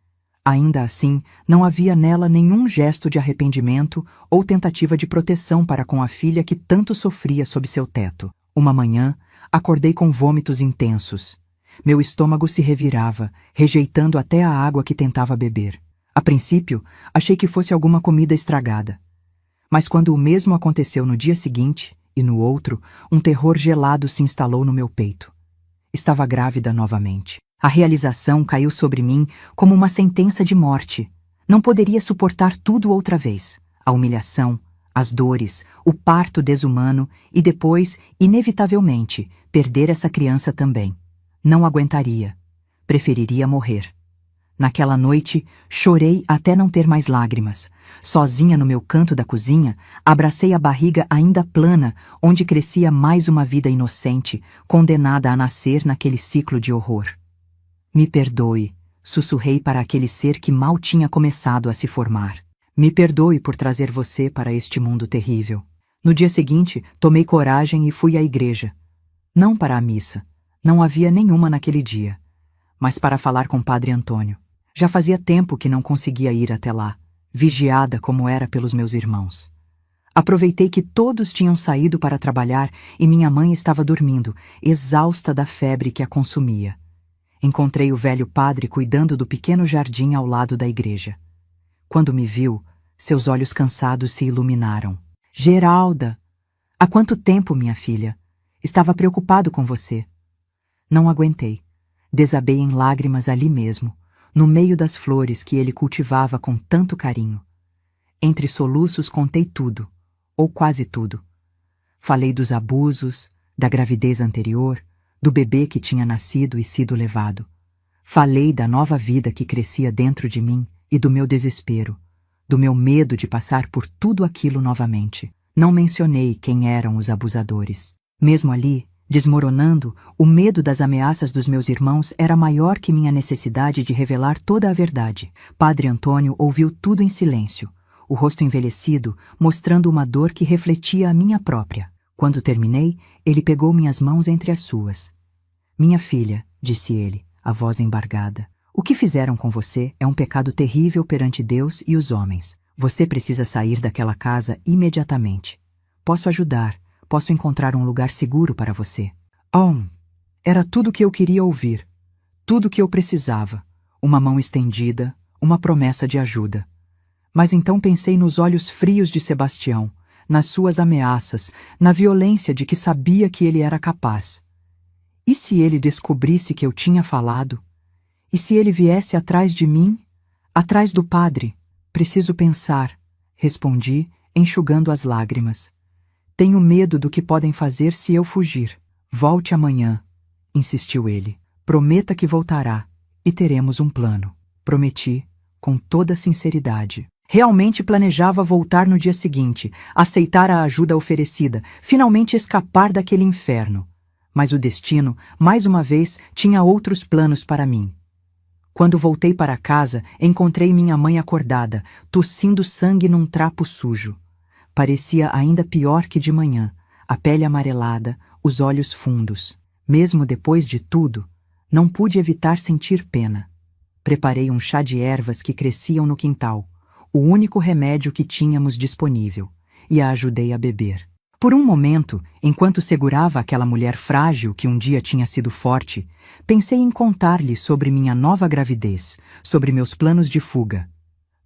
Ainda assim, não havia nela nenhum gesto de arrependimento ou tentativa de proteção para com a filha que tanto sofria sob seu teto. Uma manhã, acordei com vômitos intensos. Meu estômago se revirava, rejeitando até a água que tentava beber. A princípio, achei que fosse alguma comida estragada. Mas quando o mesmo aconteceu no dia seguinte, e no outro, um terror gelado se instalou no meu peito. Estava grávida novamente. A realização caiu sobre mim como uma sentença de morte. Não poderia suportar tudo outra vez. A humilhação, as dores, o parto desumano e depois, inevitavelmente, perder essa criança também. Não aguentaria. Preferiria morrer. Naquela noite, chorei até não ter mais lágrimas. Sozinha no meu canto da cozinha, abracei a barriga ainda plana, onde crescia mais uma vida inocente, condenada a nascer naquele ciclo de horror. Me perdoe, sussurrei para aquele ser que mal tinha começado a se formar. Me perdoe por trazer você para este mundo terrível. No dia seguinte, tomei coragem e fui à igreja. Não para a missa. Não havia nenhuma naquele dia. Mas para falar com Padre Antônio. Já fazia tempo que não conseguia ir até lá, vigiada como era pelos meus irmãos. Aproveitei que todos tinham saído para trabalhar e minha mãe estava dormindo, exausta da febre que a consumia. Encontrei o velho padre cuidando do pequeno jardim ao lado da igreja. Quando me viu, seus olhos cansados se iluminaram. Geralda! Há quanto tempo, minha filha? Estava preocupado com você. Não aguentei. Desabei em lágrimas ali mesmo, no meio das flores que ele cultivava com tanto carinho. Entre soluços contei tudo, ou quase tudo. Falei dos abusos, da gravidez anterior, do bebê que tinha nascido e sido levado. Falei da nova vida que crescia dentro de mim e do meu desespero, do meu medo de passar por tudo aquilo novamente. Não mencionei quem eram os abusadores. Mesmo ali, desmoronando, o medo das ameaças dos meus irmãos era maior que minha necessidade de revelar toda a verdade. Padre Antônio ouviu tudo em silêncio, o rosto envelhecido, mostrando uma dor que refletia a minha própria. Quando terminei, ele pegou minhas mãos entre as suas. Minha filha, disse ele, a voz embargada, o que fizeram com você é um pecado terrível perante Deus e os homens. Você precisa sair daquela casa imediatamente. Posso ajudar, posso encontrar um lugar seguro para você. Oh, era tudo o que eu queria ouvir, tudo o que eu precisava, uma mão estendida, uma promessa de ajuda. Mas então pensei nos olhos frios de Sebastião, nas suas ameaças, na violência de que sabia que ele era capaz. E se ele descobrisse que eu tinha falado? E se ele viesse atrás de mim? Atrás do padre? Preciso pensar, respondi, enxugando as lágrimas. Tenho medo do que podem fazer se eu fugir. Volte amanhã, insistiu ele. Prometa que voltará, e teremos um plano. Prometi, com toda sinceridade. Realmente planejava voltar no dia seguinte, aceitar a ajuda oferecida, finalmente escapar daquele inferno. Mas o destino, mais uma vez, tinha outros planos para mim. Quando voltei para casa, encontrei minha mãe acordada, tossindo sangue num trapo sujo. Parecia ainda pior que de manhã, a pele amarelada, os olhos fundos. Mesmo depois de tudo, não pude evitar sentir pena. Preparei um chá de ervas que cresciam no quintal, o único remédio que tínhamos disponível, e a ajudei a beber. Por um momento, enquanto segurava aquela mulher frágil que um dia tinha sido forte, pensei em contar-lhe sobre minha nova gravidez, sobre meus planos de fuga.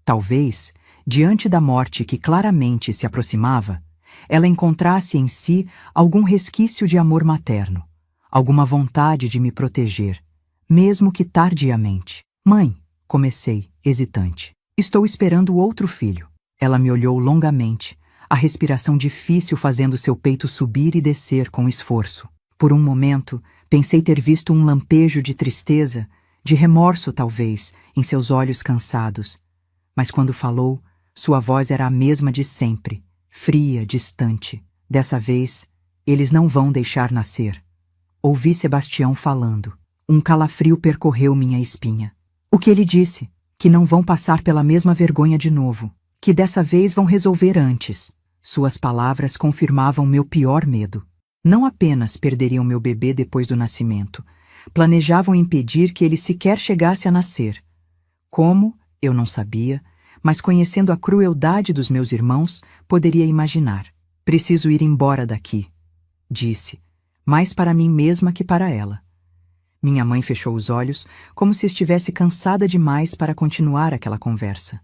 Talvez, diante da morte que claramente se aproximava, ela encontrasse em si algum resquício de amor materno, alguma vontade de me proteger, mesmo que tardiamente. Mãe, comecei, hesitante. Estou esperando outro filho. Ela me olhou longamente, a respiração difícil fazendo seu peito subir e descer com esforço. Por um momento, pensei ter visto um lampejo de tristeza, de remorso talvez, em seus olhos cansados. Mas quando falou, sua voz era a mesma de sempre, fria, distante. Dessa vez, eles não vão deixar nascer. Ouvi Sebastião falando. Um calafrio percorreu minha espinha. O que ele disse? Que não vão passar pela mesma vergonha de novo, que dessa vez vão resolver antes. Suas palavras confirmavam meu pior medo. Não apenas perderiam meu bebê depois do nascimento, planejavam impedir que ele sequer chegasse a nascer. Como, eu não sabia, mas conhecendo a crueldade dos meus irmãos, poderia imaginar. Preciso ir embora daqui, disse, mais para mim mesma que para ela. Minha mãe fechou os olhos, como se estivesse cansada demais para continuar aquela conversa.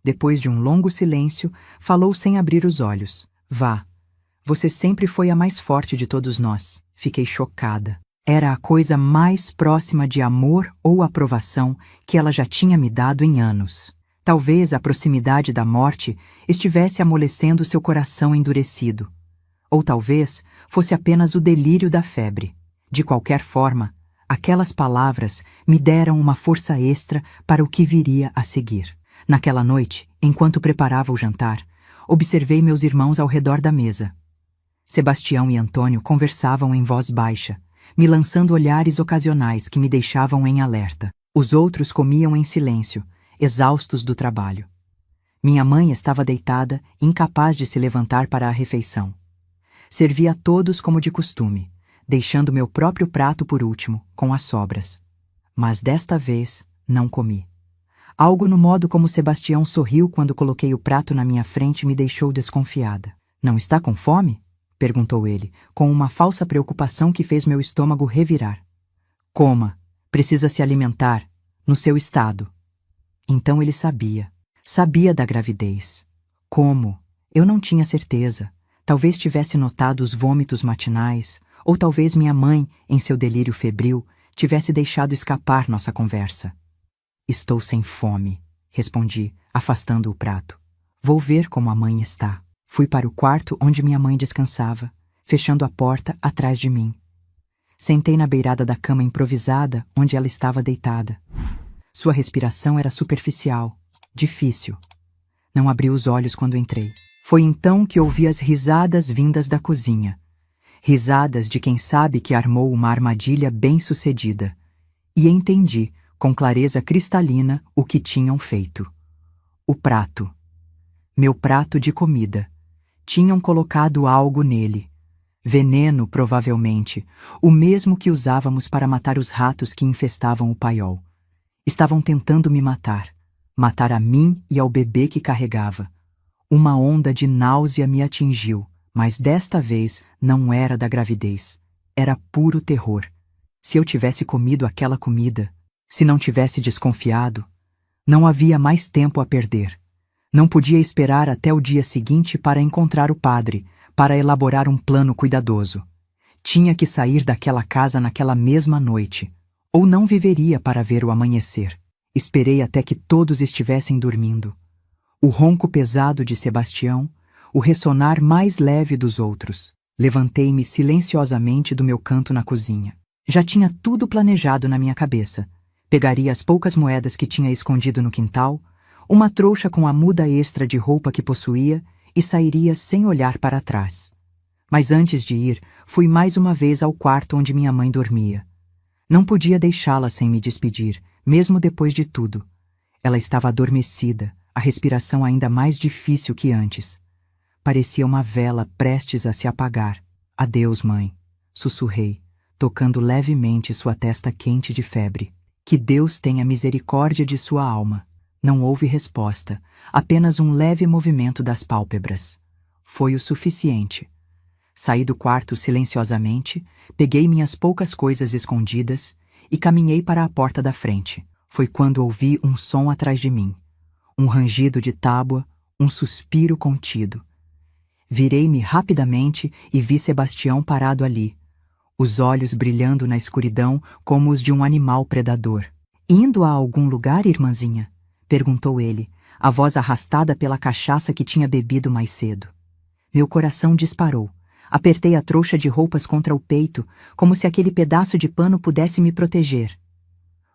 Depois de um longo silêncio, falou sem abrir os olhos. Vá. Você sempre foi a mais forte de todos nós. Fiquei chocada. Era a coisa mais próxima de amor ou aprovação que ela já tinha me dado em anos. Talvez a proximidade da morte estivesse amolecendo seu coração endurecido. Ou talvez fosse apenas o delírio da febre. De qualquer forma, aquelas palavras me deram uma força extra para o que viria a seguir. Naquela noite, enquanto preparava o jantar, observei meus irmãos ao redor da mesa. Sebastião e Antônio conversavam em voz baixa, me lançando olhares ocasionais que me deixavam em alerta. Os outros comiam em silêncio, exaustos do trabalho. Minha mãe estava deitada, incapaz de se levantar para a refeição. Servi a todos como de costume, deixando meu próprio prato por último, com as sobras. Mas desta vez, não comi. Algo no modo como Sebastião sorriu quando coloquei o prato na minha frente me deixou desconfiada. Não está com fome? Perguntou ele, com uma falsa preocupação que fez meu estômago revirar. Coma. Precisa se alimentar. No seu estado. Então ele sabia. Sabia da gravidez. Como? Eu não tinha certeza. Talvez tivesse notado os vômitos matinais, ou talvez minha mãe, em seu delírio febril, tivesse deixado escapar nossa conversa. Estou sem fome, respondi, afastando o prato. Vou ver como a mãe está. Fui para o quarto onde minha mãe descansava. fechando a porta atrás de mim. Sentei na beirada da cama improvisada onde ela estava deitada. Sua respiração era superficial, difícil. Não abri os olhos quando entrei. Foi então que ouvi as risadas vindas da cozinha. Risadas de quem sabe que armou uma armadilha bem-sucedida. E entendi, com clareza cristalina, o que tinham feito. O prato. Meu prato de comida. Tinham colocado algo nele. Veneno, provavelmente, o mesmo que usávamos para matar os ratos que infestavam o paiol. Estavam tentando me matar. Matar a mim e ao bebê que carregava. Uma onda de náusea me atingiu, mas desta vez não era da gravidez. Era puro terror. Se eu tivesse comido aquela comida, se não tivesse desconfiado, não havia mais tempo a perder. Não podia esperar até o dia seguinte para encontrar o padre, para elaborar um plano cuidadoso. Tinha que sair daquela casa naquela mesma noite, ou não viveria para ver o amanhecer. Esperei até que todos estivessem dormindo. O ronco pesado de Sebastião, o ressonar mais leve dos outros. Levantei-me silenciosamente do meu canto na cozinha. Já tinha tudo planejado na minha cabeça. Pegaria as poucas moedas que tinha escondido no quintal, uma trouxa com a muda extra de roupa que possuía e sairia sem olhar para trás. Mas antes de ir, fui mais uma vez ao quarto onde minha mãe dormia. Não podia deixá-la sem me despedir, mesmo depois de tudo. Ela estava adormecida, a respiração ainda mais difícil que antes. Parecia uma vela prestes a se apagar. Adeus, mãe, sussurrei, tocando levemente sua testa quente de febre. Que Deus tenha misericórdia de sua alma. Não houve resposta, apenas um leve movimento das pálpebras. Foi o suficiente. Saí do quarto silenciosamente, peguei minhas poucas coisas escondidas e caminhei para a porta da frente. Foi quando ouvi um som atrás de mim. Um rangido de tábua, um suspiro contido. Virei-me rapidamente e vi Sebastião parado ali, os olhos brilhando na escuridão como os de um animal predador. Indo a algum lugar, irmãzinha? Perguntou ele, a voz arrastada pela cachaça que tinha bebido mais cedo. Meu coração disparou. Apertei a trouxa de roupas contra o peito, como se aquele pedaço de pano pudesse me proteger.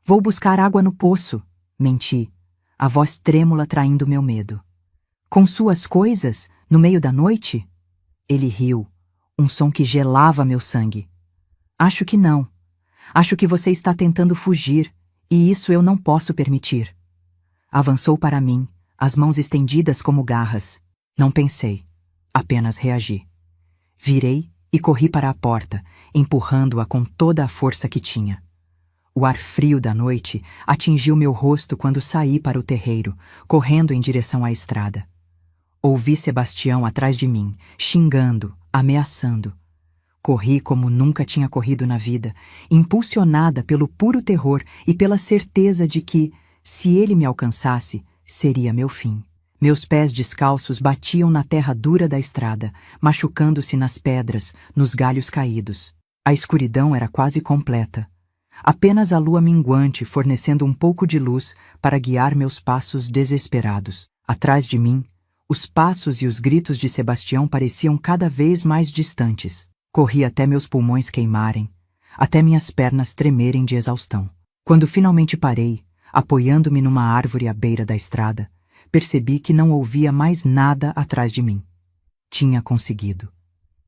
Vou buscar água no poço, menti, a voz trêmula traindo meu medo. Com suas coisas, no meio da noite? Ele riu, um som que gelava meu sangue. Acho que não. Acho que você está tentando fugir, e isso eu não posso permitir. Avançou para mim, as mãos estendidas como garras. Não pensei, apenas reagi. Virei e corri para a porta, empurrando-a com toda a força que tinha. O ar frio da noite atingiu meu rosto quando saí para o terreiro, correndo em direção à estrada. Ouvi Sebastião atrás de mim, xingando, ameaçando. Corri como nunca tinha corrido na vida, impulsionada pelo puro terror e pela certeza de que, se ele me alcançasse, seria meu fim. Meus pés descalços batiam na terra dura da estrada, machucando-se nas pedras, nos galhos caídos. A escuridão era quase completa. Apenas a lua minguante fornecendo um pouco de luz para guiar meus passos desesperados. Atrás de mim, os passos e os gritos de Sebastião pareciam cada vez mais distantes. Corri até meus pulmões queimarem, até minhas pernas tremerem de exaustão. Quando finalmente parei, apoiando-me numa árvore à beira da estrada, percebi que não ouvia mais nada atrás de mim. Tinha conseguido.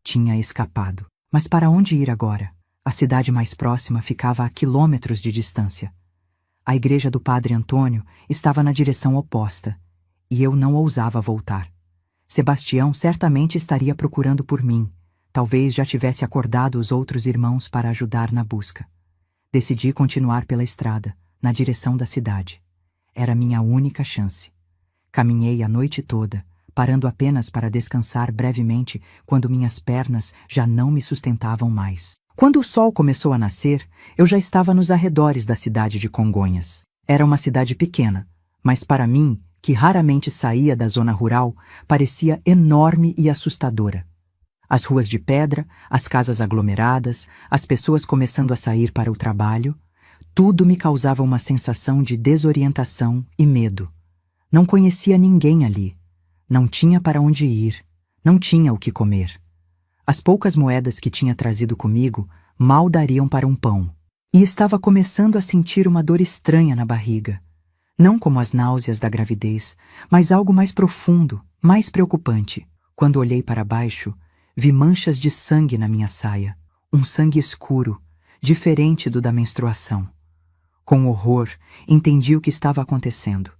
Tinha escapado. Mas para onde ir agora? A cidade mais próxima ficava a quilômetros de distância. A igreja do Padre Antônio estava na direção oposta, e eu não ousava voltar. Sebastião certamente estaria procurando por mim. Talvez já tivesse acordado os outros irmãos para ajudar na busca. Decidi continuar pela estrada, na direção da cidade. Era minha única chance. Caminhei a noite toda, parando apenas para descansar brevemente quando minhas pernas já não me sustentavam mais. Quando o sol começou a nascer, eu já estava nos arredores da cidade de Congonhas. Era uma cidade pequena, mas para mim, que raramente saía da zona rural, parecia enorme e assustadora. As ruas de pedra, as casas aglomeradas, as pessoas começando a sair para o trabalho, tudo me causava uma sensação de desorientação e medo. Não conhecia ninguém ali. Não tinha para onde ir. Não tinha o que comer. As poucas moedas que tinha trazido comigo mal dariam para um pão. E estava começando a sentir uma dor estranha na barriga. Não como as náuseas da gravidez, mas algo mais profundo, mais preocupante. Quando olhei para baixo, vi manchas de sangue na minha saia. Um sangue escuro, diferente do da menstruação. Com horror, entendi o que estava acontecendo.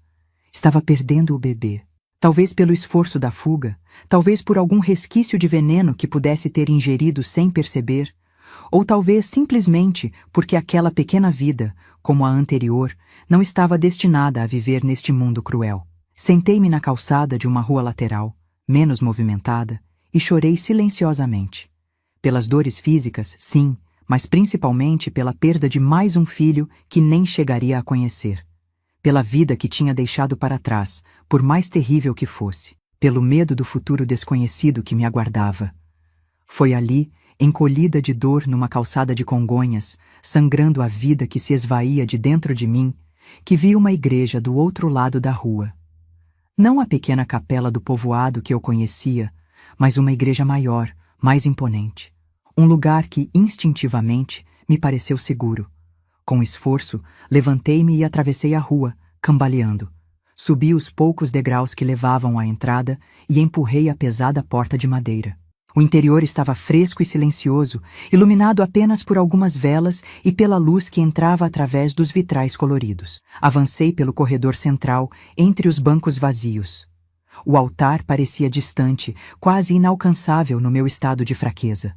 Estava perdendo o bebê. Talvez pelo esforço da fuga, talvez por algum resquício de veneno que pudesse ter ingerido sem perceber, ou talvez simplesmente porque aquela pequena vida, como a anterior, não estava destinada a viver neste mundo cruel. Sentei-me na calçada de uma rua lateral, menos movimentada, e chorei silenciosamente. Pelas dores físicas, sim, mas principalmente pela perda de mais um filho que nem chegaria a conhecer. Pela vida que tinha deixado para trás, por mais terrível que fosse. Pelo medo do futuro desconhecido que me aguardava. Foi ali, encolhida de dor numa calçada de Congonhas, sangrando a vida que se esvaía de dentro de mim, que vi uma igreja do outro lado da rua. Não a pequena capela do povoado que eu conhecia, mas uma igreja maior, mais imponente. Um lugar que, instintivamente, me pareceu seguro. Com esforço, levantei-me e atravessei a rua, cambaleando. Subi os poucos degraus que levavam à entrada e empurrei a pesada porta de madeira. O interior estava fresco e silencioso, iluminado apenas por algumas velas e pela luz que entrava através dos vitrais coloridos. Avancei pelo corredor central, entre os bancos vazios. O altar parecia distante, quase inalcançável no meu estado de fraqueza.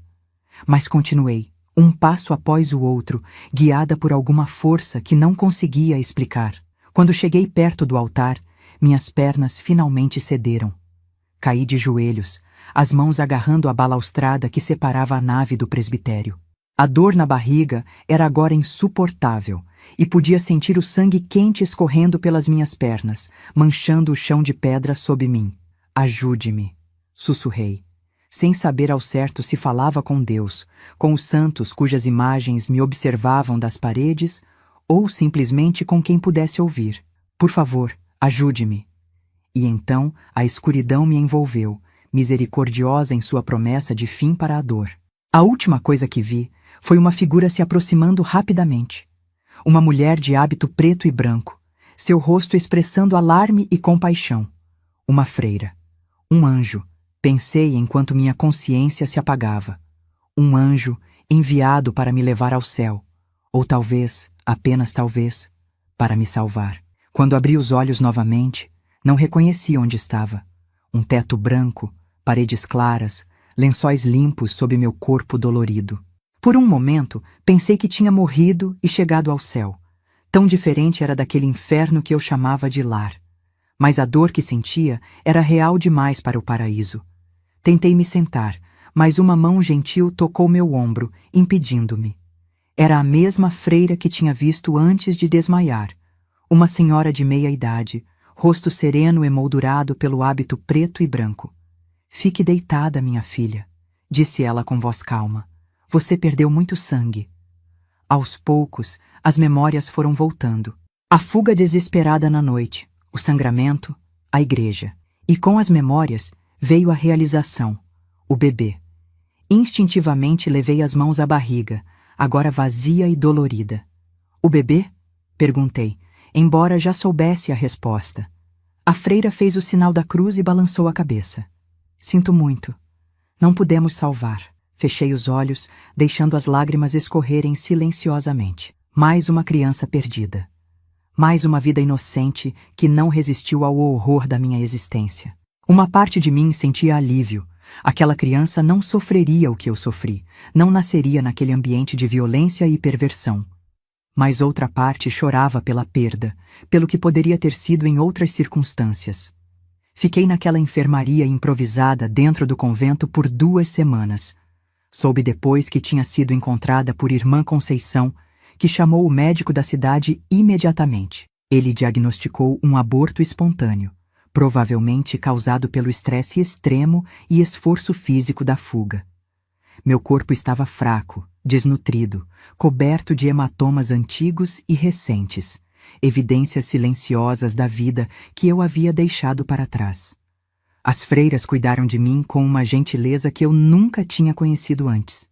Mas continuei, um passo após o outro, guiada por alguma força que não conseguia explicar. Quando cheguei perto do altar, minhas pernas finalmente cederam. Caí de joelhos, as mãos agarrando a balaustrada que separava a nave do presbitério. A dor na barriga era agora insuportável, e podia sentir o sangue quente escorrendo pelas minhas pernas, manchando o chão de pedra sob mim. Ajude-me, sussurrei, sem saber ao certo se falava com Deus, com os santos cujas imagens me observavam das paredes, ou simplesmente com quem pudesse ouvir. Por favor, ajude-me. E então a escuridão me envolveu, misericordiosa em sua promessa de fim para a dor. A última coisa que vi foi uma figura se aproximando rapidamente. Uma mulher de hábito preto e branco, seu rosto expressando alarme e compaixão. Uma freira. Um anjo, pensei enquanto minha consciência se apagava. Um anjo enviado para me levar ao céu. Ou talvez, apenas talvez, para me salvar. Quando abri os olhos novamente, não reconheci onde estava. Um teto branco, paredes claras, lençóis limpos sob meu corpo dolorido. Por um momento, pensei que tinha morrido e chegado ao céu. Tão diferente era daquele inferno que eu chamava de lar. Mas a dor que sentia era real demais para o paraíso. Tentei me sentar, mas uma mão gentil tocou meu ombro, impedindo-me. Era a mesma freira que tinha visto antes de desmaiar. Uma senhora de meia idade, rosto sereno emoldurado pelo hábito preto e branco. Fique deitada, minha filha, disse ela com voz calma. Você perdeu muito sangue. Aos poucos, as memórias foram voltando. A fuga desesperada na noite, o sangramento, a igreja. E com as memórias veio a realização, o bebê. Instintivamente levei as mãos à barriga, agora vazia e dolorida. O bebê? Perguntei, embora já soubesse a resposta. A freira fez o sinal da cruz e balançou a cabeça. Sinto muito. Não pudemos salvar. Fechei os olhos, deixando as lágrimas escorrerem silenciosamente. Mais uma criança perdida. Mais uma vida inocente que não resistiu ao horror da minha existência. Uma parte de mim sentia alívio. Aquela criança não sofreria o que eu sofri, não nasceria naquele ambiente de violência e perversão. Mas outra parte chorava pela perda, pelo que poderia ter sido em outras circunstâncias. Fiquei naquela enfermaria improvisada dentro do convento por 2 semanas. Soube depois que tinha sido encontrada por irmã Conceição, que chamou o médico da cidade imediatamente. Ele diagnosticou um aborto espontâneo, provavelmente causado pelo estresse extremo e esforço físico da fuga. Meu corpo estava fraco, desnutrido, coberto de hematomas antigos e recentes, evidências silenciosas da vida que eu havia deixado para trás. As freiras cuidaram de mim com uma gentileza que eu nunca tinha conhecido antes.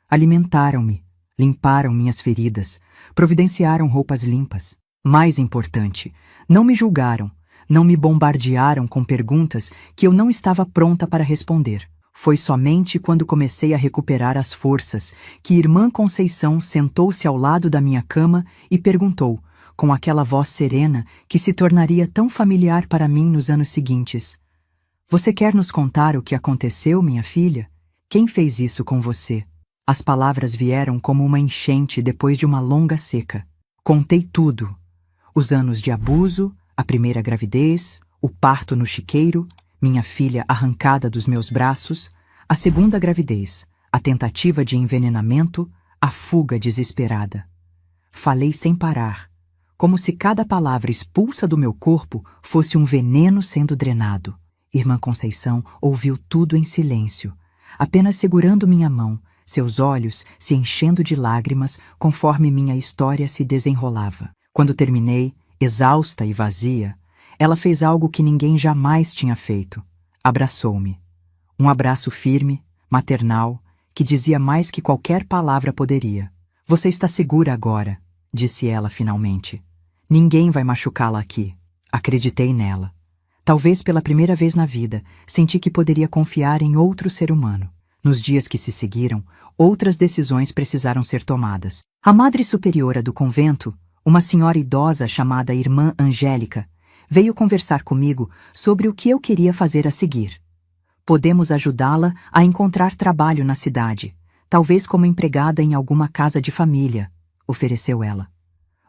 Alimentaram-me, limparam minhas feridas, providenciaram roupas limpas. Mais importante, não me julgaram, não me bombardearam com perguntas que eu não estava pronta para responder. Foi somente quando comecei a recuperar as forças que Irmã Conceição sentou-se ao lado da minha cama e perguntou, com aquela voz serena que se tornaria tão familiar para mim nos anos seguintes: "Você quer nos contar o que aconteceu, minha filha? Quem fez isso com você?" As palavras vieram como uma enchente depois de uma longa seca. Contei tudo. Os anos de abuso, a primeira gravidez, o parto no chiqueiro, minha filha arrancada dos meus braços, a segunda gravidez, a tentativa de envenenamento, a fuga desesperada. Falei sem parar, como se cada palavra expulsa do meu corpo fosse um veneno sendo drenado. Irmã Conceição ouviu tudo em silêncio, apenas segurando minha mão, seus olhos se enchendo de lágrimas conforme minha história se desenrolava. Quando terminei, exausta e vazia, ela fez algo que ninguém jamais tinha feito. Abraçou-me. Um abraço firme, maternal, que dizia mais que qualquer palavra poderia. "Você está segura agora", disse ela finalmente. "Ninguém vai machucá-la aqui." Acreditei nela. Talvez pela primeira vez na vida, senti que poderia confiar em outro ser humano. Nos dias que se seguiram, outras decisões precisaram ser tomadas. A madre superiora do convento, uma senhora idosa chamada Irmã Angélica, veio conversar comigo sobre o que eu queria fazer a seguir. "Podemos ajudá-la a encontrar trabalho na cidade, talvez como empregada em alguma casa de família", ofereceu ela.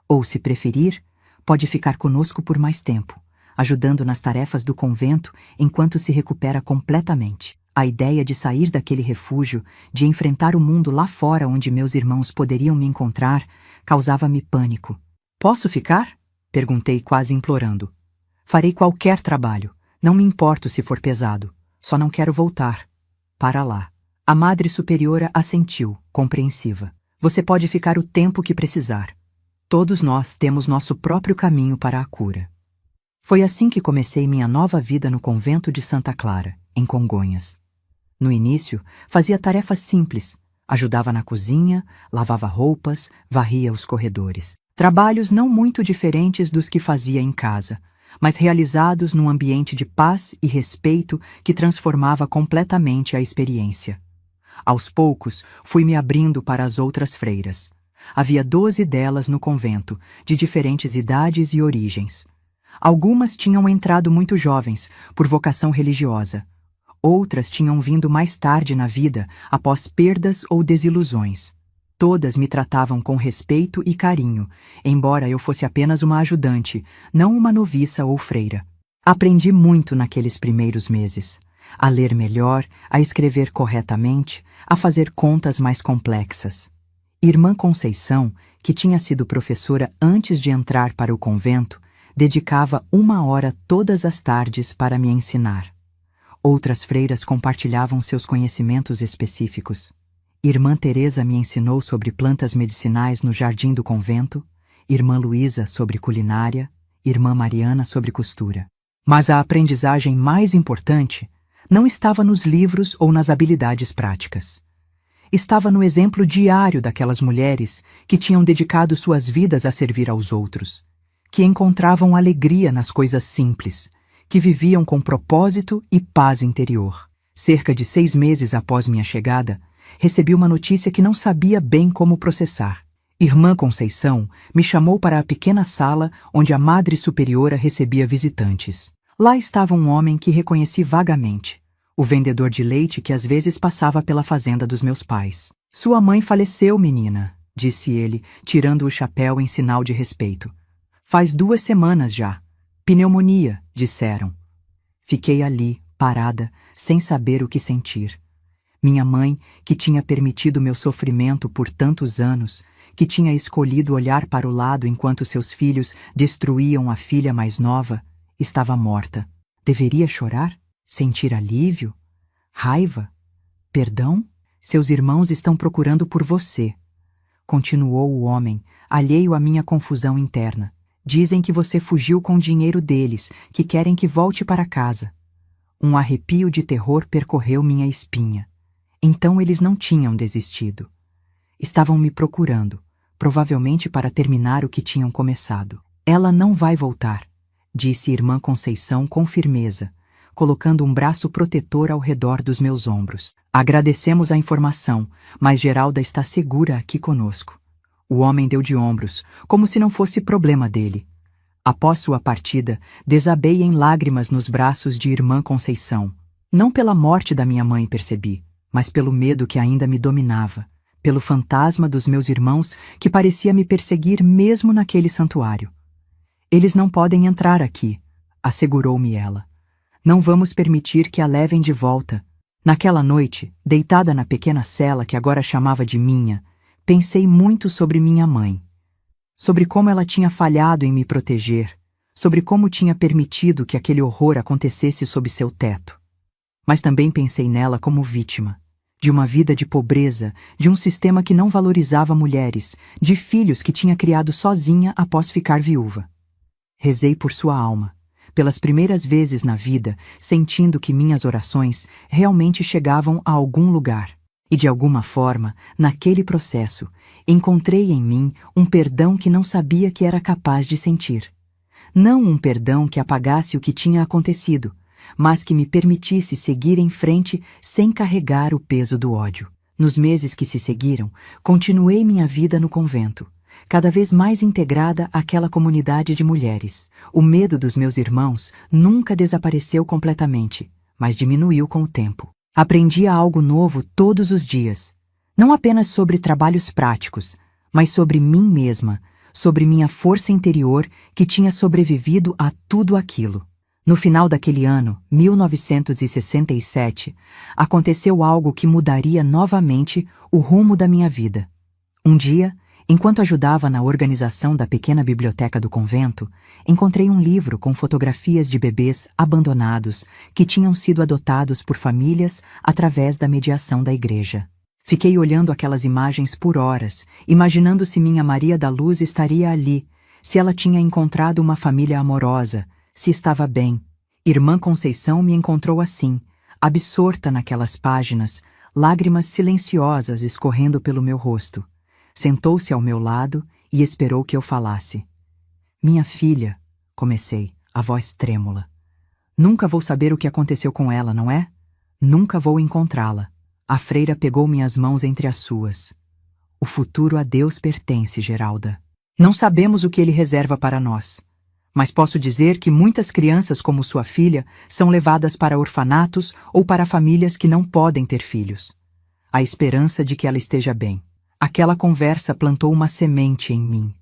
"Ou, se preferir, pode ficar conosco por mais tempo, ajudando nas tarefas do convento enquanto se recupera completamente." A ideia de sair daquele refúgio, de enfrentar o mundo lá fora onde meus irmãos poderiam me encontrar, causava-me pânico. "Posso ficar?" perguntei quase implorando. "Farei qualquer trabalho, não me importo se for pesado, só não quero voltar para lá." A madre superiora assentiu, compreensiva. "Você pode ficar o tempo que precisar. Todos nós temos nosso próprio caminho para a cura." Foi assim que comecei minha nova vida no convento de Santa Clara, em Congonhas. No início, fazia tarefas simples, ajudava na cozinha, lavava roupas, varria os corredores. Trabalhos não muito diferentes dos que fazia em casa, mas realizados num ambiente de paz e respeito que transformava completamente a experiência. Aos poucos, fui me abrindo para as outras freiras. Havia 12 delas no convento, de diferentes idades e origens. Algumas tinham entrado muito jovens, por vocação religiosa. Outras tinham vindo mais tarde na vida, após perdas ou desilusões. Todas me tratavam com respeito e carinho, embora eu fosse apenas uma ajudante, não uma noviça ou freira. Aprendi muito naqueles primeiros meses. A ler melhor, a escrever corretamente, a fazer contas mais complexas. Irmã Conceição, que tinha sido professora antes de entrar para o convento, dedicava 1 hora todas as tardes para me ensinar. Outras freiras compartilhavam seus conhecimentos específicos. Irmã Teresa me ensinou sobre plantas medicinais no jardim do convento, Irmã Luísa sobre culinária, Irmã Mariana sobre costura. Mas a aprendizagem mais importante não estava nos livros ou nas habilidades práticas. Estava no exemplo diário daquelas mulheres que tinham dedicado suas vidas a servir aos outros, que encontravam alegria nas coisas simples, que viviam com propósito e paz interior. Cerca de 6 meses após minha chegada, recebi uma notícia que não sabia bem como processar. Irmã Conceição me chamou para a pequena sala onde a Madre Superiora recebia visitantes. Lá estava um homem que reconheci vagamente, o vendedor de leite que às vezes passava pela fazenda dos meus pais. "Sua mãe faleceu, menina", disse ele, tirando o chapéu em sinal de respeito. "Faz 2 semanas já. Pneumonia", disseram. Fiquei ali, parada, sem saber o que sentir. Minha mãe, que tinha permitido meu sofrimento por tantos anos, que tinha escolhido olhar para o lado enquanto seus filhos destruíam a filha mais nova, estava morta. Deveria chorar? Sentir alívio? Raiva? Perdão? "Seus irmãos estão procurando por você", continuou o homem, alheio à minha confusão interna. "Dizem que você fugiu com o dinheiro deles, que querem que volte para casa." Um arrepio de terror percorreu minha espinha. Então eles não tinham desistido. Estavam me procurando, provavelmente para terminar o que tinham começado. Ela não vai voltar, disse Irmã Conceição com firmeza, colocando um braço protetor ao redor dos meus ombros. Agradecemos a informação, mas Geralda está segura aqui conosco. O homem deu de ombros, como se não fosse problema dele. Após sua partida, desabei em lágrimas nos braços de Irmã Conceição. Não pela morte da minha mãe, percebi, mas pelo medo que ainda me dominava, pelo fantasma dos meus irmãos que parecia me perseguir mesmo naquele santuário. Eles não podem entrar aqui, assegurou-me ela. Não vamos permitir que a levem de volta. Naquela noite, deitada na pequena cela que agora chamava de minha, pensei muito sobre minha mãe. Sobre como ela tinha falhado em me proteger, sobre como tinha permitido que aquele horror acontecesse sob seu teto. Mas também pensei nela como vítima, de uma vida de pobreza, de um sistema que não valorizava mulheres, de filhos que tinha criado sozinha após ficar viúva. Rezei por sua alma, pelas primeiras vezes na vida, sentindo que minhas orações realmente chegavam a algum lugar. E de alguma forma, naquele processo, encontrei em mim um perdão que não sabia que era capaz de sentir. Não um perdão que apagasse o que tinha acontecido, mas que me permitisse seguir em frente sem carregar o peso do ódio. Nos meses que se seguiram, continuei minha vida no convento, cada vez mais integrada àquela comunidade de mulheres. O medo dos meus irmãos nunca desapareceu completamente, mas diminuiu com o tempo. Aprendia algo novo todos os dias, não apenas sobre trabalhos práticos, mas sobre mim mesma, sobre minha força interior que tinha sobrevivido a tudo aquilo. No final daquele ano, 1967, aconteceu algo que mudaria novamente o rumo da minha vida. Um dia, enquanto ajudava na organização da pequena biblioteca do convento, encontrei um livro com fotografias de bebês abandonados que tinham sido adotados por famílias através da mediação da igreja. Fiquei olhando aquelas imagens por horas, imaginando se minha Maria da Luz estaria ali, se ela tinha encontrado uma família amorosa, se estava bem. Irmã Conceição me encontrou assim, absorta naquelas páginas, lágrimas silenciosas escorrendo pelo meu rosto. Sentou-se ao meu lado e esperou que eu falasse. Minha filha, comecei, a voz trêmula. Nunca vou saber o que aconteceu com ela, não é? Nunca vou encontrá-la. A freira pegou minhas mãos entre as suas. O futuro a Deus pertence, Geralda. Não sabemos o que ele reserva para nós. Mas posso dizer que muitas crianças como sua filha são levadas para orfanatos ou para famílias que não podem ter filhos. A esperança de que ela esteja bem. Aquela conversa plantou uma semente em mim.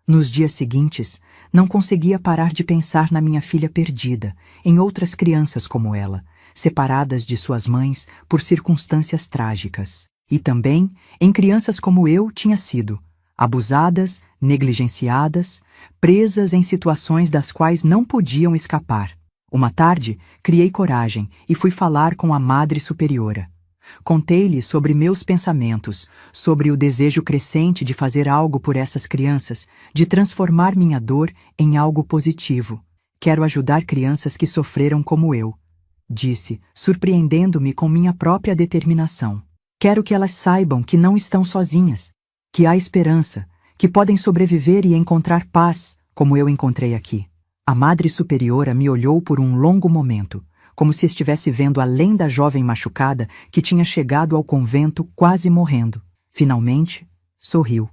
Nos dias seguintes, não conseguia parar de pensar na minha filha perdida, em outras crianças como ela, separadas de suas mães por circunstâncias trágicas. E também em crianças como eu tinha sido, abusadas, negligenciadas, presas em situações das quais não podiam escapar. Uma tarde, criei coragem e fui falar com a Madre Superiora. Contei-lhe sobre meus pensamentos, sobre o desejo crescente de fazer algo por essas crianças, de transformar minha dor em algo positivo. Quero ajudar crianças que sofreram como eu, disse, surpreendendo-me com minha própria determinação. Quero que elas saibam que não estão sozinhas, que há esperança, que podem sobreviver e encontrar paz, como eu encontrei aqui. A Madre Superiora me olhou por um longo momento, como se estivesse vendo além da jovem machucada que tinha chegado ao convento quase morrendo. Finalmente, sorriu.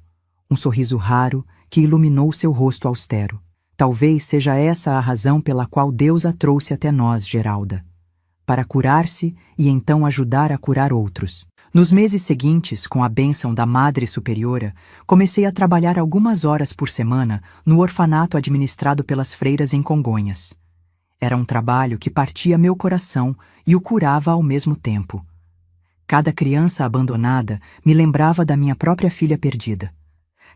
Um sorriso raro que iluminou seu rosto austero. Talvez seja essa a razão pela qual Deus a trouxe até nós, Geralda. Para curar-se e então ajudar a curar outros. Nos meses seguintes, com a bênção da Madre Superiora, comecei a trabalhar algumas horas por semana no orfanato administrado pelas freiras em Congonhas. Era um trabalho que partia meu coração e o curava ao mesmo tempo. Cada criança abandonada me lembrava da minha própria filha perdida.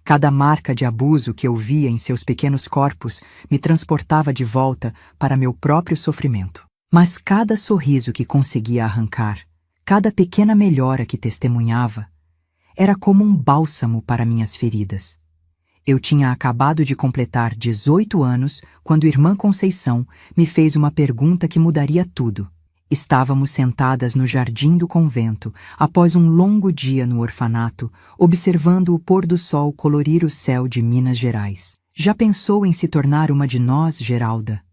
Cada marca de abuso que eu via em seus pequenos corpos me transportava de volta para meu próprio sofrimento. Mas cada sorriso que conseguia arrancar, cada pequena melhora que testemunhava, era como um bálsamo para minhas feridas. Eu tinha acabado de completar 18 anos quando Irmã Conceição me fez uma pergunta que mudaria tudo. Estávamos sentadas no jardim do convento, após um longo dia no orfanato, observando o pôr do sol colorir o céu de Minas Gerais. Já pensou em se tornar uma de nós, Geralda?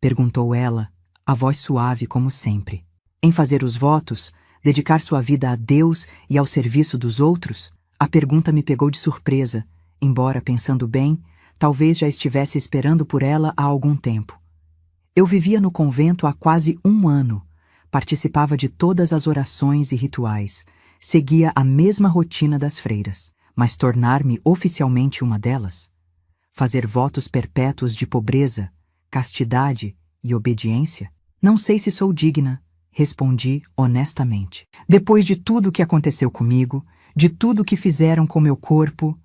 Perguntou ela, a voz suave como sempre. Em fazer os votos, dedicar sua vida a Deus e ao serviço dos outros? A pergunta me pegou de surpresa, embora, pensando bem, talvez já estivesse esperando por ela há algum tempo. Eu vivia no convento há quase 1 ano, participava de todas as orações e rituais, seguia a mesma rotina das freiras, mas tornar-me oficialmente uma delas? Fazer votos perpétuos de pobreza, castidade e obediência? Não sei se sou digna, respondi honestamente. Depois de tudo o que aconteceu comigo, de tudo o que fizeram com meu corpo...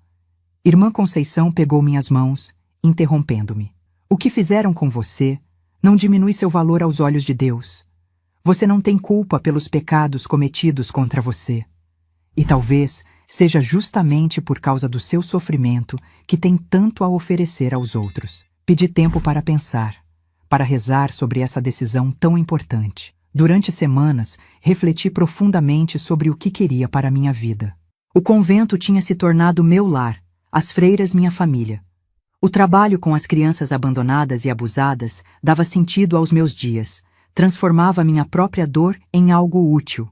Irmã Conceição pegou minhas mãos, interrompendo-me. O que fizeram com você não diminui seu valor aos olhos de Deus. Você não tem culpa pelos pecados cometidos contra você. E talvez seja justamente por causa do seu sofrimento que tem tanto a oferecer aos outros. Pedi tempo para pensar, para rezar sobre essa decisão tão importante. Durante semanas, refleti profundamente sobre o que queria para minha vida. O convento tinha se tornado meu lar, as freiras minha família. O trabalho com as crianças abandonadas e abusadas dava sentido aos meus dias, transformava minha própria dor em algo útil.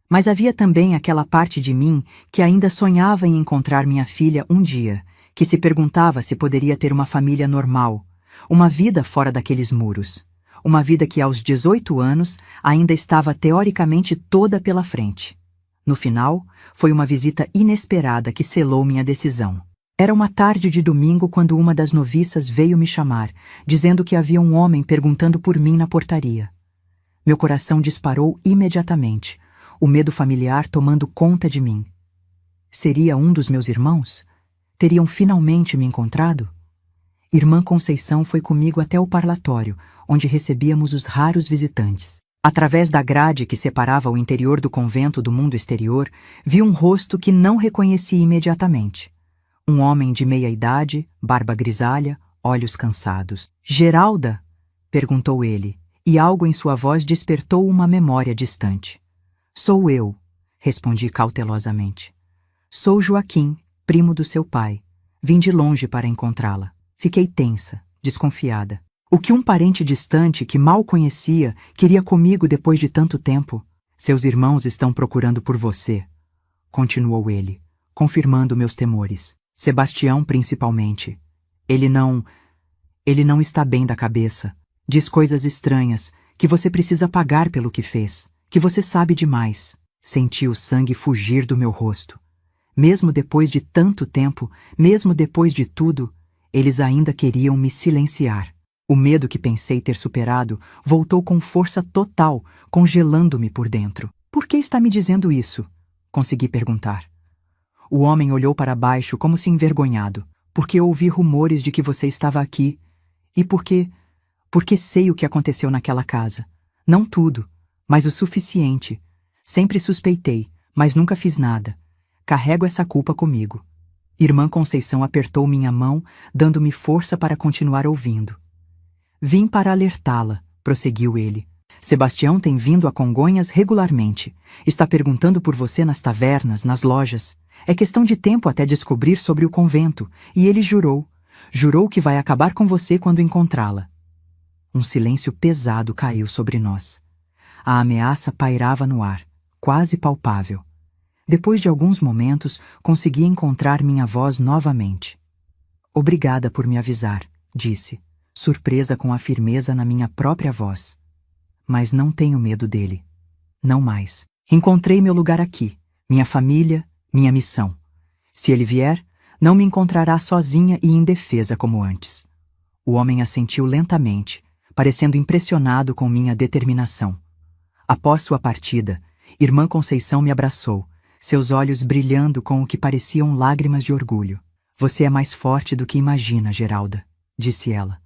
Mas havia também aquela parte de mim que ainda sonhava em encontrar minha filha um dia, que se perguntava se poderia ter uma família normal, uma vida fora daqueles muros, uma vida que aos 18 anos ainda estava teoricamente toda pela frente. No final, foi uma visita inesperada que selou minha decisão. Era uma tarde de domingo quando uma das noviças veio me chamar, dizendo que havia um homem perguntando por mim na portaria. Meu coração disparou imediatamente, o medo familiar tomando conta de mim. Seria um dos meus irmãos? Teriam finalmente me encontrado? Irmã Conceição foi comigo até o parlatório, onde recebíamos os raros visitantes. Através da grade que separava o interior do convento do mundo exterior, vi um rosto que não reconheci imediatamente. Um homem de meia-idade, barba grisalha, olhos cansados. "Geralda?" perguntou ele, e algo em sua voz despertou uma memória distante. "Sou eu", respondi cautelosamente. "Sou Joaquim, primo do seu pai. Vim de longe para encontrá-la." Fiquei tensa, desconfiada. O que um parente distante que mal conhecia queria comigo depois de tanto tempo? "Seus irmãos estão procurando por você", continuou ele, confirmando meus temores. "Sebastião, principalmente. Ele não está bem da cabeça. Diz coisas estranhas, que você precisa pagar pelo que fez, que você sabe demais." Senti o sangue fugir do meu rosto. Mesmo depois de tanto tempo, mesmo depois de tudo, eles ainda queriam me silenciar. O medo que pensei ter superado voltou com força total, congelando-me por dentro. "Por que está me dizendo isso?" consegui perguntar. O homem olhou para baixo como se envergonhado. "Porque ouvi rumores de que você estava aqui. E porque sei o que aconteceu naquela casa. Não tudo, mas o suficiente. Sempre suspeitei, mas nunca fiz nada. Carrego essa culpa comigo." Irmã Conceição apertou minha mão, dando-me força para continuar ouvindo. "Vim para alertá-la", prosseguiu ele. "Sebastião tem vindo a Congonhas regularmente. Está perguntando por você nas tavernas, nas lojas. É questão de tempo até descobrir sobre o convento, e ele jurou que vai acabar com você quando encontrá-la." Um silêncio pesado caiu sobre nós. A ameaça pairava no ar, quase palpável. Depois de alguns momentos, consegui encontrar minha voz novamente. "Obrigada por me avisar", disse, surpresa com a firmeza na minha própria voz. "Mas não tenho medo dele. Não mais. Encontrei meu lugar aqui, minha família, minha missão. Se ele vier, não me encontrará sozinha e indefesa como antes." O homem assentiu lentamente, parecendo impressionado com minha determinação. Após sua partida, Irmã Conceição me abraçou, seus olhos brilhando com o que pareciam lágrimas de orgulho. "Você é mais forte do que imagina, Geralda", disse ela.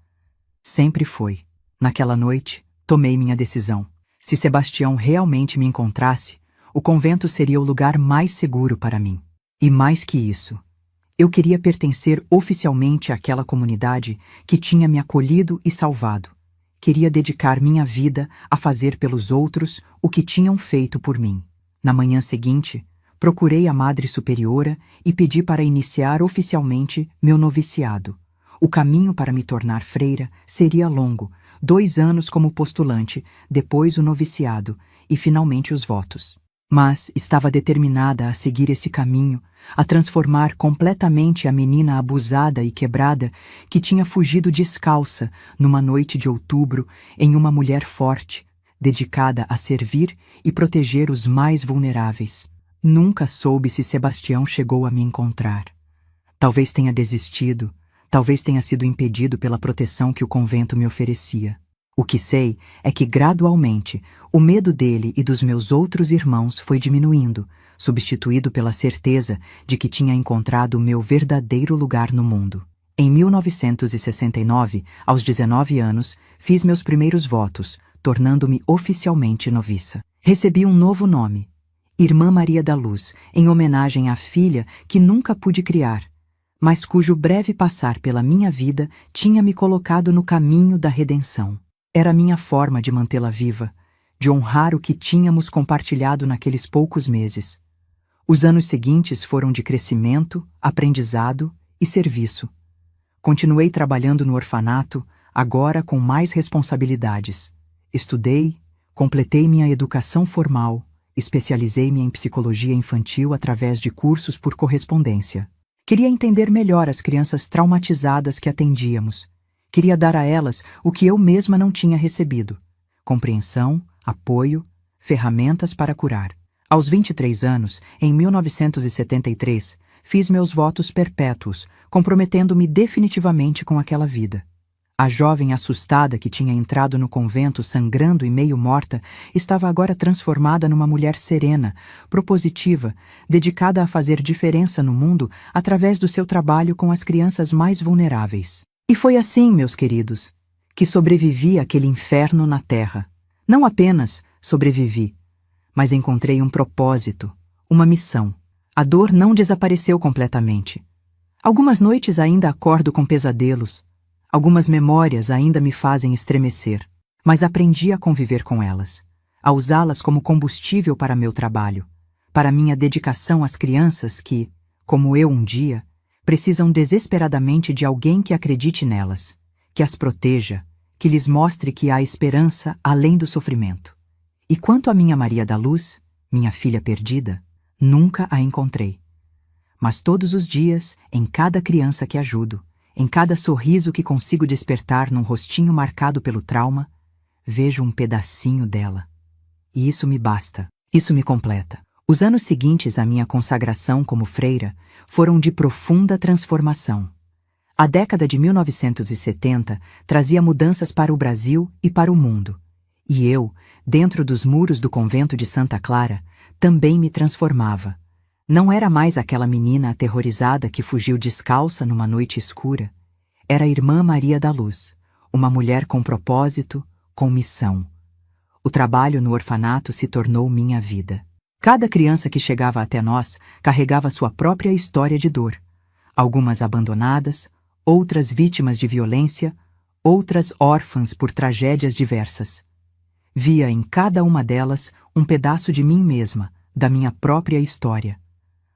Sempre foi. Naquela noite, tomei minha decisão. Se Sebastião realmente me encontrasse, o convento seria o lugar mais seguro para mim. E mais que isso, eu queria pertencer oficialmente àquela comunidade que tinha me acolhido e salvado. Queria dedicar minha vida a fazer pelos outros o que tinham feito por mim. Na manhã seguinte, procurei a Madre Superiora e pedi para iniciar oficialmente meu noviciado. O caminho para me tornar freira seria longo, 2 anos como postulante, depois o noviciado e finalmente os votos. Mas estava determinada a seguir esse caminho, a transformar completamente a menina abusada e quebrada que tinha fugido descalça numa noite de outubro em uma mulher forte, dedicada a servir e proteger os mais vulneráveis. Nunca soube se Sebastião chegou a me encontrar. Talvez tenha desistido, talvez tenha sido impedido pela proteção que o convento me oferecia. O que sei é que, gradualmente, o medo dele e dos meus outros irmãos foi diminuindo, substituído pela certeza de que tinha encontrado o meu verdadeiro lugar no mundo. Em 1969, aos 19 anos, fiz meus primeiros votos, tornando-me oficialmente noviça. Recebi um novo nome, Irmã Maria da Luz, em homenagem à filha que nunca pude criar, mas cujo breve passar pela minha vida tinha me colocado no caminho da redenção. Era minha forma de mantê-la viva, de honrar o que tínhamos compartilhado naqueles poucos meses. Os anos seguintes foram de crescimento, aprendizado e serviço. Continuei trabalhando no orfanato, agora com mais responsabilidades. Estudei, completei minha educação formal, especializei-me em psicologia infantil através de cursos por correspondência. Queria entender melhor as crianças traumatizadas que atendíamos. Queria dar a elas o que eu mesma não tinha recebido: compreensão, apoio, ferramentas para curar. Aos 23 anos, em 1973, fiz meus votos perpétuos, comprometendo-me definitivamente com aquela vida. A jovem assustada que tinha entrado no convento sangrando e meio morta estava agora transformada numa mulher serena, propositiva, dedicada a fazer diferença no mundo através do seu trabalho com as crianças mais vulneráveis. E foi assim, meus queridos, que sobrevivi àquele inferno na terra. Não apenas sobrevivi, mas encontrei um propósito, uma missão. A dor não desapareceu completamente. Algumas noites ainda acordo com pesadelos. Algumas memórias ainda me fazem estremecer, mas aprendi a conviver com elas, a usá-las como combustível para meu trabalho, para minha dedicação às crianças que, como eu um dia, precisam desesperadamente de alguém que acredite nelas, que as proteja, que lhes mostre que há esperança além do sofrimento. E quanto à minha Maria da Luz, minha filha perdida, nunca a encontrei. Mas todos os dias, em cada criança que ajudo, em cada sorriso que consigo despertar num rostinho marcado pelo trauma, vejo um pedacinho dela. E isso me basta, isso me completa. Os anos seguintes à minha consagração como freira foram de profunda transformação. A década de 1970 trazia mudanças para o Brasil e para o mundo. E eu, dentro dos muros do convento de Santa Clara, também me transformava. Não era mais aquela menina aterrorizada que fugiu descalça numa noite escura. Era a Irmã Maria da Luz, uma mulher com propósito, com missão. O trabalho no orfanato se tornou minha vida. Cada criança que chegava até nós carregava sua própria história de dor. Algumas abandonadas, outras vítimas de violência, outras órfãs por tragédias diversas. Via em cada uma delas um pedaço de mim mesma, da minha própria história.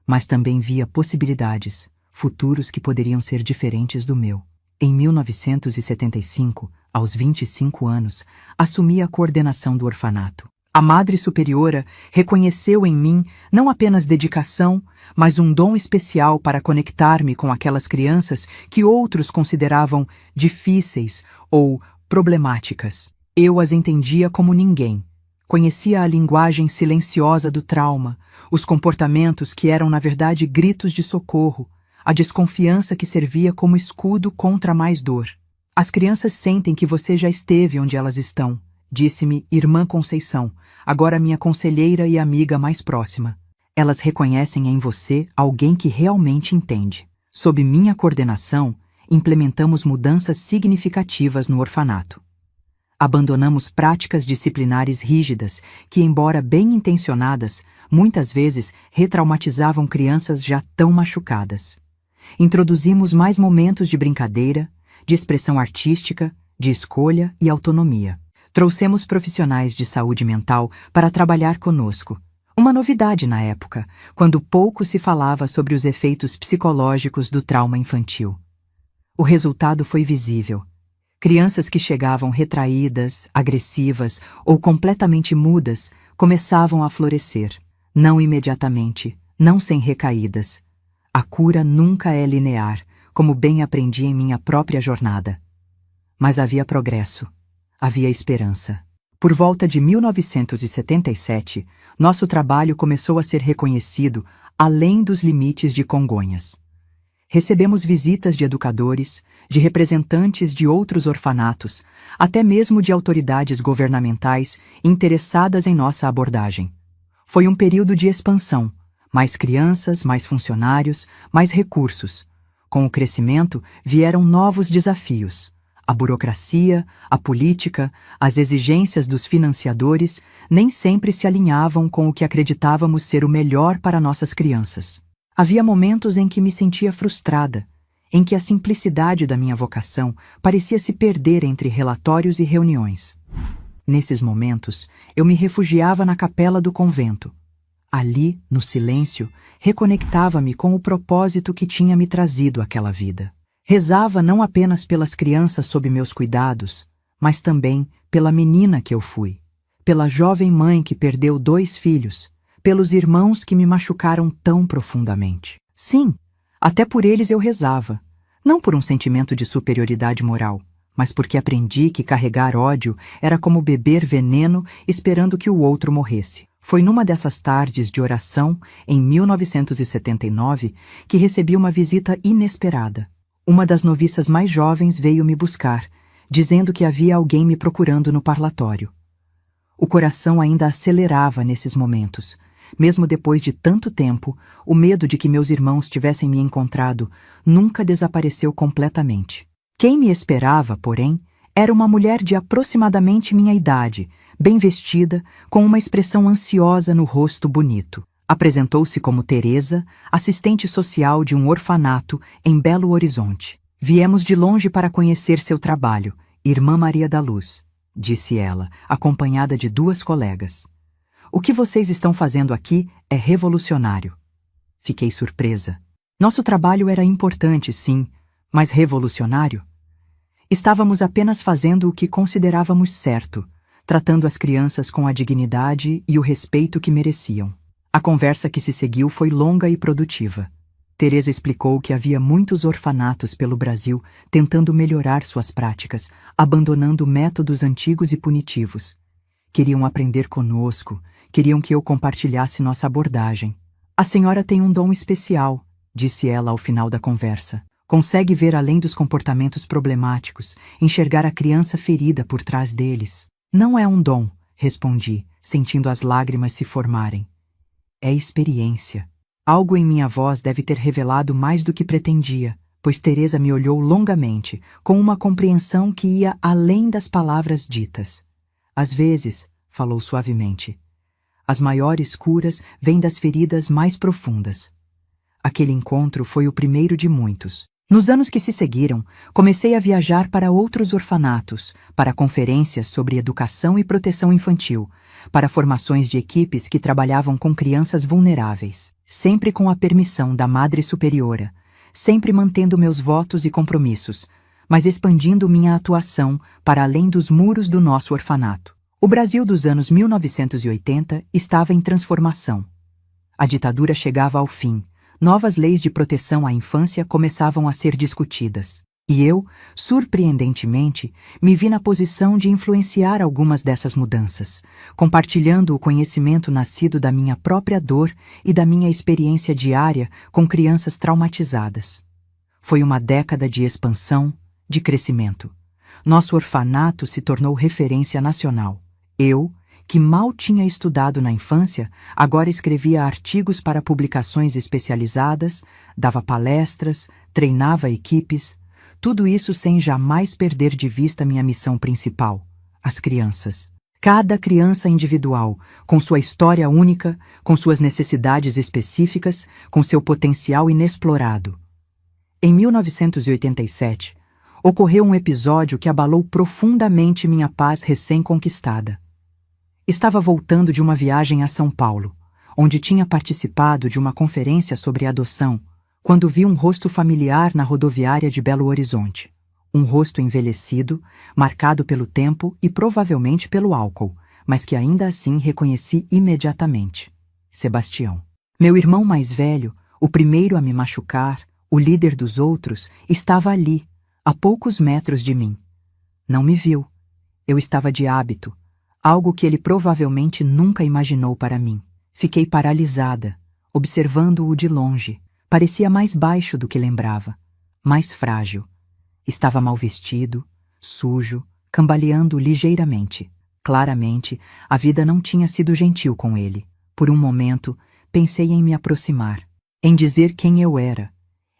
Mas também via possibilidades, futuros que poderiam ser diferentes do meu. Em 1975, aos 25 anos, assumi a coordenação do orfanato. A Madre Superiora reconheceu em mim não apenas dedicação, mas um dom especial para conectar-me com aquelas crianças que outros consideravam difíceis ou problemáticas. Eu as entendia como ninguém. Conhecia a linguagem silenciosa do trauma, os comportamentos que eram na verdade gritos de socorro, a desconfiança que servia como escudo contra mais dor. As crianças sentem que você já esteve onde elas estão, disse-me Irmã Conceição, agora minha conselheira e amiga mais próxima. Elas reconhecem em você alguém que realmente entende. Sob minha coordenação, implementamos mudanças significativas no orfanato. Abandonamos práticas disciplinares rígidas que, embora bem intencionadas, muitas vezes retraumatizavam crianças já tão machucadas. Introduzimos mais momentos de brincadeira, de expressão artística, de escolha e autonomia. Trouxemos profissionais de saúde mental para trabalhar conosco. Uma novidade na época, quando pouco se falava sobre os efeitos psicológicos do trauma infantil. O resultado foi visível. Crianças que chegavam retraídas, agressivas ou completamente mudas começavam a florescer. Não imediatamente, não sem recaídas. A cura nunca é linear, como bem aprendi em minha própria jornada. Mas havia progresso. Havia esperança. Por volta de 1977, nosso trabalho começou a ser reconhecido além dos limites de Congonhas. Recebemos visitas de educadores, de representantes de outros orfanatos, até mesmo de autoridades governamentais interessadas em nossa abordagem. Foi um período de expansão, mais crianças, mais funcionários, mais recursos. Com o crescimento vieram novos desafios. A burocracia, a política, as exigências dos financiadores nem sempre se alinhavam com o que acreditávamos ser o melhor para nossas crianças. Havia momentos em que me sentia frustrada, em que a simplicidade da minha vocação parecia se perder entre relatórios e reuniões. Nesses momentos, eu me refugiava na capela do convento. Ali, no silêncio, reconectava-me com o propósito que tinha me trazido àquela vida. Rezava não apenas pelas crianças sob meus cuidados, mas também pela menina que eu fui, pela jovem mãe que perdeu 2 filhos, pelos irmãos que me machucaram tão profundamente. Sim, até por eles eu rezava, não por um sentimento de superioridade moral, mas porque aprendi que carregar ódio era como beber veneno esperando que o outro morresse. Foi numa dessas tardes de oração, em 1979, que recebi uma visita inesperada. Uma das noviças mais jovens veio me buscar, dizendo que havia alguém me procurando no parlatório. O coração ainda acelerava nesses momentos. Mesmo depois de tanto tempo, o medo de que meus irmãos tivessem me encontrado nunca desapareceu completamente. Quem me esperava, porém, era uma mulher de aproximadamente minha idade, bem vestida, com uma expressão ansiosa no rosto bonito. Apresentou-se como Teresa, assistente social de um orfanato em Belo Horizonte. Viemos de longe para conhecer seu trabalho, Irmã Maria da Luz, disse ela, acompanhada de 2 colegas. O que vocês estão fazendo aqui é revolucionário. Fiquei surpresa. Nosso trabalho era importante, sim, mas revolucionário? Estávamos apenas fazendo o que considerávamos certo, tratando as crianças com a dignidade e o respeito que mereciam. A conversa que se seguiu foi longa e produtiva. Teresa explicou que havia muitos orfanatos pelo Brasil tentando melhorar suas práticas, abandonando métodos antigos e punitivos. Queriam aprender conosco, queriam que eu compartilhasse nossa abordagem. A senhora tem um dom especial, disse ela ao final da conversa. Consegue ver além dos comportamentos problemáticos, enxergar a criança ferida por trás deles. Não é um dom, respondi, sentindo as lágrimas se formarem. É experiência. Algo em minha voz deve ter revelado mais do que pretendia, pois Teresa me olhou longamente, com uma compreensão que ia além das palavras ditas. Às vezes, falou suavemente, as maiores curas vêm das feridas mais profundas. Aquele encontro foi o primeiro de muitos. Nos anos que se seguiram, comecei a viajar para outros orfanatos, para conferências sobre educação e proteção infantil, para formações de equipes que trabalhavam com crianças vulneráveis, sempre com a permissão da Madre Superiora, sempre mantendo meus votos e compromissos, mas expandindo minha atuação para além dos muros do nosso orfanato. O Brasil dos anos 1980 estava em transformação. A ditadura chegava ao fim. Novas leis de proteção à infância começavam a ser discutidas. E eu, surpreendentemente, me vi na posição de influenciar algumas dessas mudanças, compartilhando o conhecimento nascido da minha própria dor e da minha experiência diária com crianças traumatizadas. Foi uma década de expansão, de crescimento. Nosso orfanato se tornou referência nacional. Eu, que mal tinha estudado na infância, agora escrevia artigos para publicações especializadas, dava palestras, treinava equipes, tudo isso sem jamais perder de vista minha missão principal, as crianças. Cada criança individual, com sua história única, com suas necessidades específicas, com seu potencial inexplorado. Em 1987, ocorreu um episódio que abalou profundamente minha paz recém-conquistada. Estava voltando de uma viagem a São Paulo, onde tinha participado de uma conferência sobre adoção, quando vi um rosto familiar na rodoviária de Belo Horizonte. Um rosto envelhecido, marcado pelo tempo e provavelmente pelo álcool, mas que ainda assim reconheci imediatamente. Sebastião. Meu irmão mais velho, o primeiro a me machucar, o líder dos outros, estava ali, a poucos metros de mim. Não me viu. Eu estava de hábito, algo que ele provavelmente nunca imaginou para mim. Fiquei paralisada, observando-o de longe. Parecia mais baixo do que lembrava, mais frágil. Estava mal vestido, sujo, cambaleando ligeiramente. Claramente, a vida não tinha sido gentil com ele. Por um momento, pensei em me aproximar, em dizer quem eu era,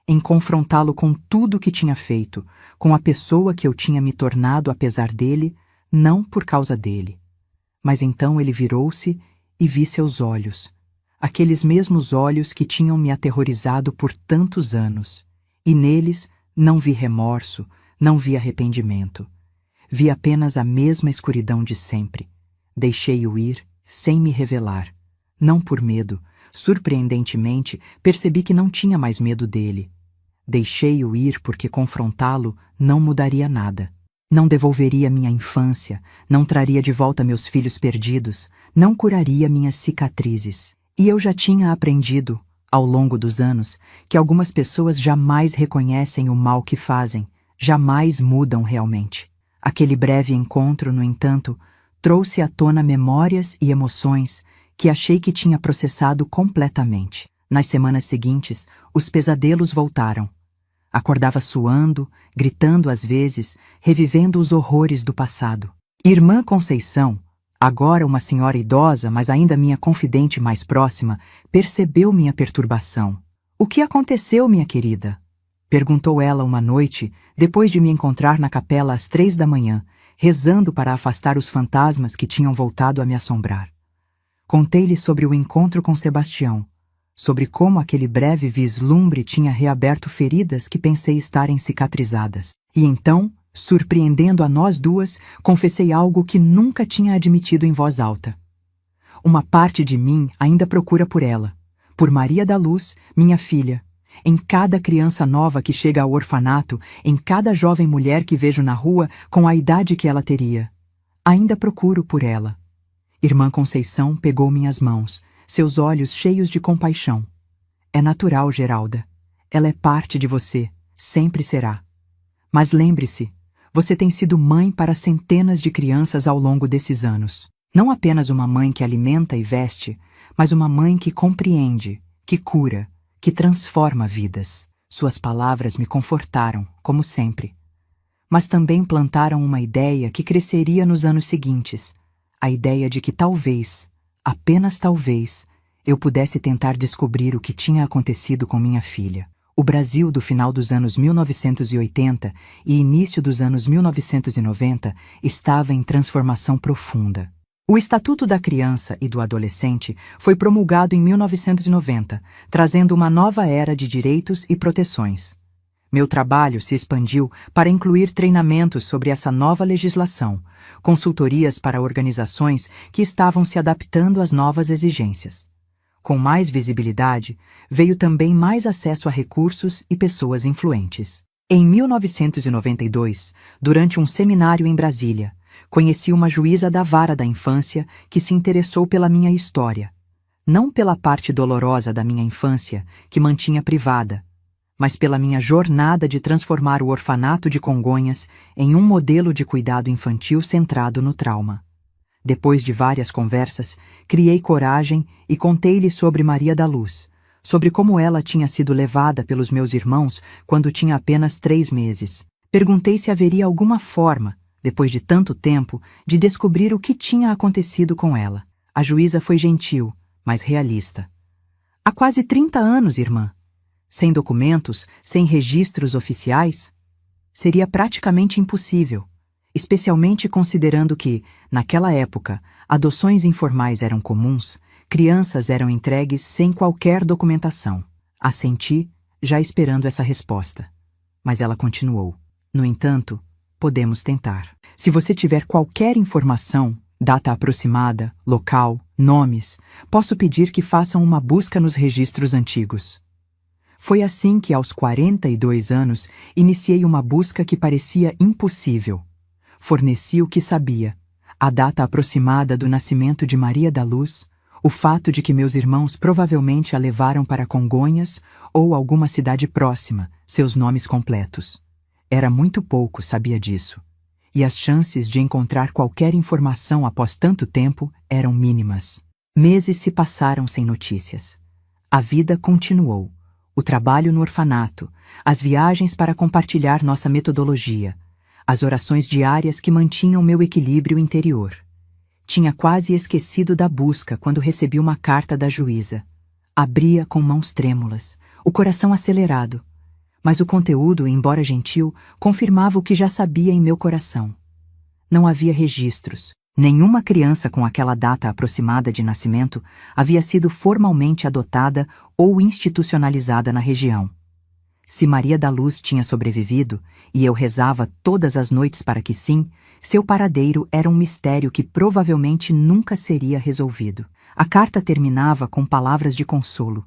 em confrontá-lo com tudo o que tinha feito, com a pessoa que eu tinha me tornado apesar dele, não por causa dele. Mas então ele virou-se e vi seus olhos, aqueles mesmos olhos que tinham me aterrorizado por tantos anos, e neles não vi remorso, não vi arrependimento. Vi apenas a mesma escuridão de sempre. Deixei-o ir sem me revelar. Não por medo, surpreendentemente, percebi que não tinha mais medo dele. Deixei-o ir porque confrontá-lo não mudaria nada. Não devolveria minha infância, não traria de volta meus filhos perdidos, não curaria minhas cicatrizes. E eu já tinha aprendido, ao longo dos anos, que algumas pessoas jamais reconhecem o mal que fazem, jamais mudam realmente. Aquele breve encontro, no entanto, trouxe à tona memórias e emoções que achei que tinha processado completamente. Nas semanas seguintes, os pesadelos voltaram. Acordava suando, gritando às vezes, revivendo os horrores do passado. Irmã Conceição, agora uma senhora idosa, mas ainda minha confidente mais próxima, percebeu minha perturbação. "O que aconteceu, minha querida?" perguntou ela uma noite, depois de me encontrar na capela às 3 da manhã, rezando para afastar os fantasmas que tinham voltado a me assombrar. Contei-lhe sobre o encontro com Sebastião, sobre como aquele breve vislumbre tinha reaberto feridas que pensei estarem cicatrizadas. E então, surpreendendo a nós duas, confessei algo que nunca tinha admitido em voz alta. Uma parte de mim ainda procura por ela, por Maria da Luz, minha filha, em cada criança nova que chega ao orfanato, em cada jovem mulher que vejo na rua com a idade que ela teria. Ainda procuro por ela. Irmã Conceição pegou minhas mãos, seus olhos cheios de compaixão. "É natural, Geralda. Ela é parte de você, sempre será. Mas lembre-se, você tem sido mãe para centenas de crianças ao longo desses anos. Não apenas uma mãe que alimenta e veste, mas uma mãe que compreende, que cura, que transforma vidas." Suas palavras me confortaram, como sempre. Mas também plantaram uma ideia que cresceria nos anos seguintes, a ideia de que talvez, apenas talvez, eu pudesse tentar descobrir o que tinha acontecido com minha filha. O Brasil do final dos anos 1980 e início dos anos 1990 estava em transformação profunda. O Estatuto da Criança e do Adolescente foi promulgado em 1990, trazendo uma nova era de direitos e proteções. Meu trabalho se expandiu para incluir treinamentos sobre essa nova legislação, consultorias para organizações que estavam se adaptando às novas exigências. Com mais visibilidade, veio também mais acesso a recursos e pessoas influentes. Em 1992, durante um seminário em Brasília, conheci uma juíza da vara da infância que se interessou pela minha história. Não pela parte dolorosa da minha infância, que mantinha privada, mas pela minha jornada de transformar o orfanato de Congonhas em um modelo de cuidado infantil centrado no trauma. Depois de várias conversas, criei coragem e contei-lhe sobre Maria da Luz, sobre como ela tinha sido levada pelos meus irmãos quando tinha apenas 3 meses. Perguntei se haveria alguma forma, depois de tanto tempo, de descobrir o que tinha acontecido com ela. A juíza foi gentil, mas realista. "Há quase 30 anos, irmã. Sem documentos, sem registros oficiais? Seria praticamente impossível. Especialmente considerando que, naquela época, adoções informais eram comuns, crianças eram entregues sem qualquer documentação." Assenti, já esperando essa resposta. Mas ela continuou. No entanto, podemos tentar. Se você tiver qualquer informação, data aproximada, local, nomes, posso pedir que façam uma busca nos registros antigos. Foi assim que, aos 42 anos, iniciei uma busca que parecia impossível. Forneci o que sabia: a data aproximada do nascimento de Maria da Luz, o fato de que meus irmãos provavelmente a levaram para Congonhas ou alguma cidade próxima, seus nomes completos. Era muito pouco, sabia disso. E as chances de encontrar qualquer informação após tanto tempo eram mínimas. Meses se passaram sem notícias. A vida continuou. O trabalho no orfanato, as viagens para compartilhar nossa metodologia, as orações diárias que mantinham meu equilíbrio interior. Tinha quase esquecido da busca quando recebi uma carta da juíza. Abria com mãos trêmulas, o coração acelerado. Mas o conteúdo, embora gentil, confirmava o que já sabia em meu coração. Não havia registros. Nenhuma criança com aquela data aproximada de nascimento havia sido formalmente adotada ou institucionalizada na região. Se Maria da Luz tinha sobrevivido, e eu rezava todas as noites para que sim, seu paradeiro era um mistério que provavelmente nunca seria resolvido. A carta terminava com palavras de consolo.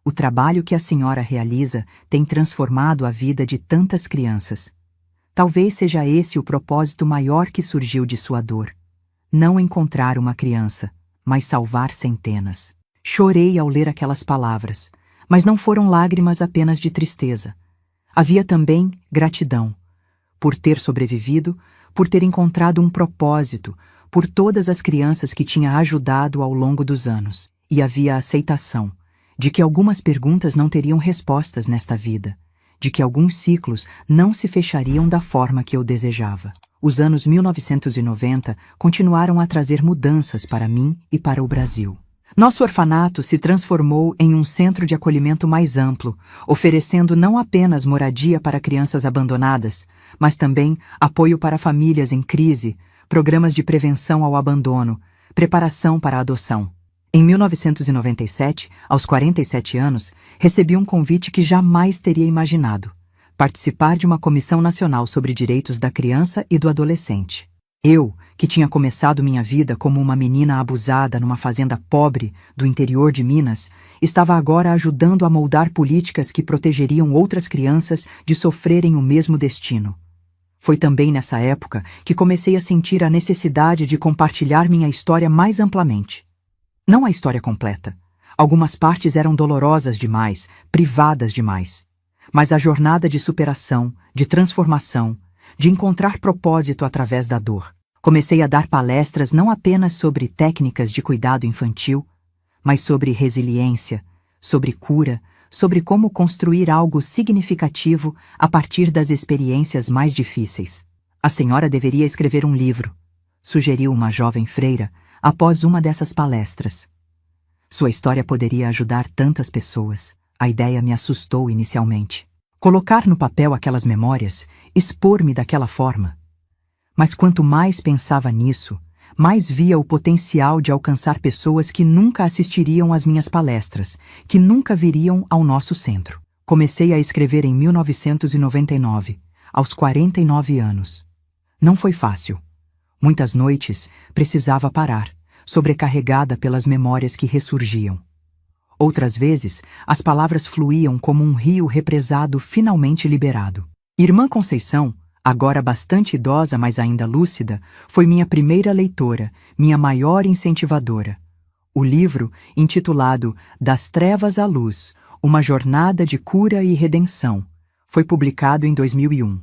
O trabalho que a senhora realiza tem transformado a vida de tantas crianças. Talvez seja esse o propósito maior que surgiu de sua dor. Não encontrar uma criança, mas salvar centenas. Chorei ao ler aquelas palavras, mas não foram lágrimas apenas de tristeza. Havia também gratidão. Por ter sobrevivido, por ter encontrado um propósito, por todas as crianças que tinha ajudado ao longo dos anos. E havia aceitação de que algumas perguntas não teriam respostas nesta vida, de que alguns ciclos não se fechariam da forma que eu desejava. Os anos 1990 continuaram a trazer mudanças para mim e para o Brasil. Nosso orfanato se transformou em um centro de acolhimento mais amplo, oferecendo não apenas moradia para crianças abandonadas, mas também apoio para famílias em crise, programas de prevenção ao abandono, preparação para a adoção. Em 1997, aos 47 anos, recebi um convite que jamais teria imaginado: participar de uma Comissão Nacional sobre Direitos da Criança e do Adolescente. Eu, que tinha começado minha vida como uma menina abusada numa fazenda pobre do interior de Minas, estava agora ajudando a moldar políticas que protegeriam outras crianças de sofrerem o mesmo destino. Foi também nessa época que comecei a sentir a necessidade de compartilhar minha história mais amplamente. Não a história completa. Algumas partes eram dolorosas demais, privadas demais. Mas a jornada de superação, de transformação, de encontrar propósito através da dor. Comecei a dar palestras não apenas sobre técnicas de cuidado infantil, mas sobre resiliência, sobre cura, sobre como construir algo significativo a partir das experiências mais difíceis. A senhora deveria escrever um livro, sugeriu uma jovem freira após uma dessas palestras. Sua história poderia ajudar tantas pessoas. A ideia me assustou inicialmente. Colocar no papel aquelas memórias, expor-me daquela forma. Mas quanto mais pensava nisso, mais via o potencial de alcançar pessoas que nunca assistiriam às minhas palestras, que nunca viriam ao nosso centro. Comecei a escrever em 1999, aos 49 anos. Não foi fácil. Muitas noites precisava parar, sobrecarregada pelas memórias que ressurgiam. Outras vezes, as palavras fluíam como um rio represado finalmente liberado. Irmã Conceição, agora bastante idosa, mas ainda lúcida, foi minha primeira leitora, minha maior incentivadora. O livro, intitulado Das Trevas à Luz, uma jornada de cura e redenção, foi publicado em 2001.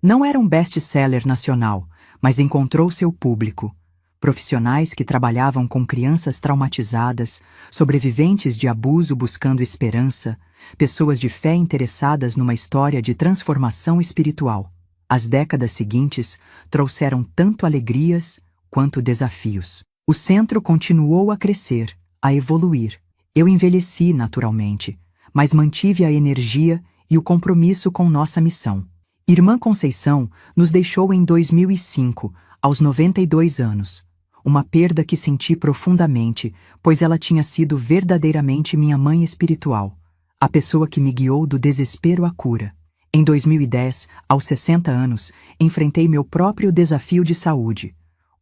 Não era um best-seller nacional, mas encontrou seu público. Profissionais que trabalhavam com crianças traumatizadas, sobreviventes de abuso buscando esperança, pessoas de fé interessadas numa história de transformação espiritual. As décadas seguintes trouxeram tanto alegrias quanto desafios. O centro continuou a crescer, a evoluir. Eu envelheci naturalmente, mas mantive a energia e o compromisso com nossa missão. Irmã Conceição nos deixou em 2005, aos 92 anos. Uma perda que senti profundamente, pois ela tinha sido verdadeiramente minha mãe espiritual, a pessoa que me guiou do desespero à cura. Em 2010, aos 60 anos, enfrentei meu próprio desafio de saúde.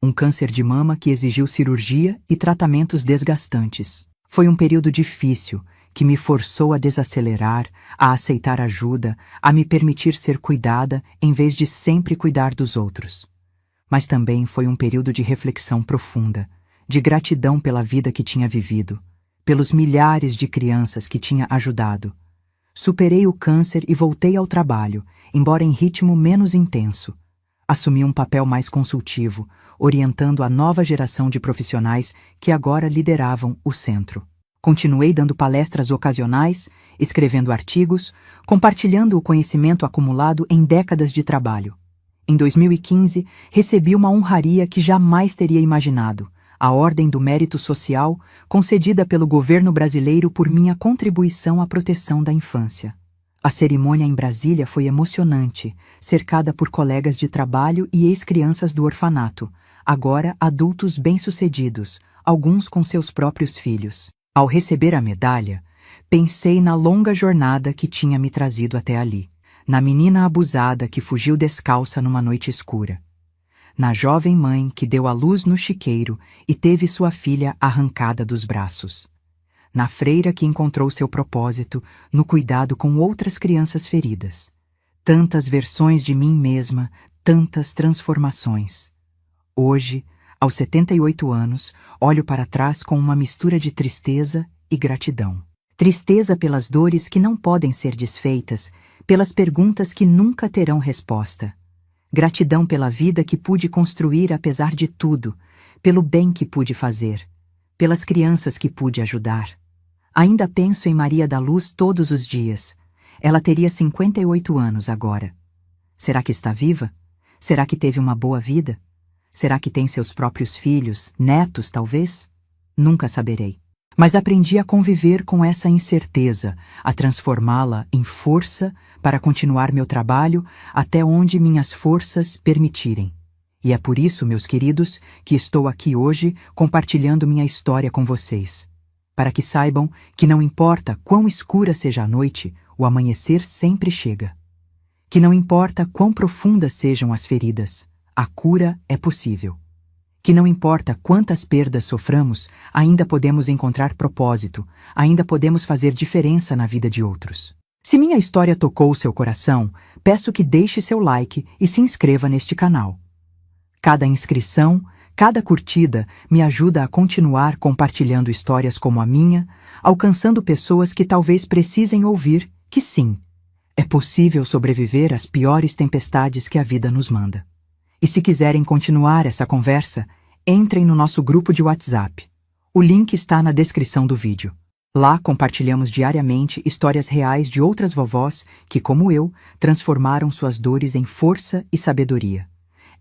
Um câncer de mama que exigiu cirurgia e tratamentos desgastantes. Foi um período difícil, que me forçou a desacelerar, a aceitar ajuda, a me permitir ser cuidada em vez de sempre cuidar dos outros. Mas também foi um período de reflexão profunda, de gratidão pela vida que tinha vivido, pelos milhares de crianças que tinha ajudado. Superei o câncer e voltei ao trabalho, embora em ritmo menos intenso. Assumi um papel mais consultivo, orientando a nova geração de profissionais que agora lideravam o centro. Continuei dando palestras ocasionais, escrevendo artigos, compartilhando o conhecimento acumulado em décadas de trabalho. Em 2015, recebi uma honraria que jamais teria imaginado, a Ordem do Mérito Social, concedida pelo governo brasileiro por minha contribuição à proteção da infância. A cerimônia em Brasília foi emocionante, cercada por colegas de trabalho e ex-crianças do orfanato, agora adultos bem-sucedidos, alguns com seus próprios filhos. Ao receber a medalha, pensei na longa jornada que tinha me trazido até ali, na menina abusada que fugiu descalça numa noite escura, na jovem mãe que deu à luz no chiqueiro e teve sua filha arrancada dos braços, na freira que encontrou seu propósito no cuidado com outras crianças feridas. Tantas versões de mim mesma, tantas transformações. Hoje, aos 78 anos, olho para trás com uma mistura de tristeza e gratidão. Tristeza pelas dores que não podem ser desfeitas, pelas perguntas que nunca terão resposta. Gratidão pela vida que pude construir apesar de tudo, pelo bem que pude fazer, pelas crianças que pude ajudar. Ainda penso em Maria da Luz todos os dias. Ela teria 58 anos agora. Será que está viva? Será que teve uma boa vida? Será que tem seus próprios filhos, netos talvez? Nunca saberei. Mas aprendi a conviver com essa incerteza, a transformá-la em força para continuar meu trabalho até onde minhas forças permitirem. E é por isso, meus queridos, que estou aqui hoje compartilhando minha história com vocês. Para que saibam que não importa quão escura seja a noite, o amanhecer sempre chega. Que não importa quão profundas sejam as feridas, a cura é possível. Que não importa quantas perdas soframos, ainda podemos encontrar propósito, ainda podemos fazer diferença na vida de outros. Se minha história tocou seu coração, peço que deixe seu like e se inscreva neste canal. Cada inscrição, cada curtida me ajuda a continuar compartilhando histórias como a minha, alcançando pessoas que talvez precisem ouvir que sim, é possível sobreviver às piores tempestades que a vida nos manda. E se quiserem continuar essa conversa, entrem no nosso grupo de WhatsApp. O link está na descrição do vídeo. Lá compartilhamos diariamente histórias reais de outras vovós que, como eu, transformaram suas dores em força e sabedoria.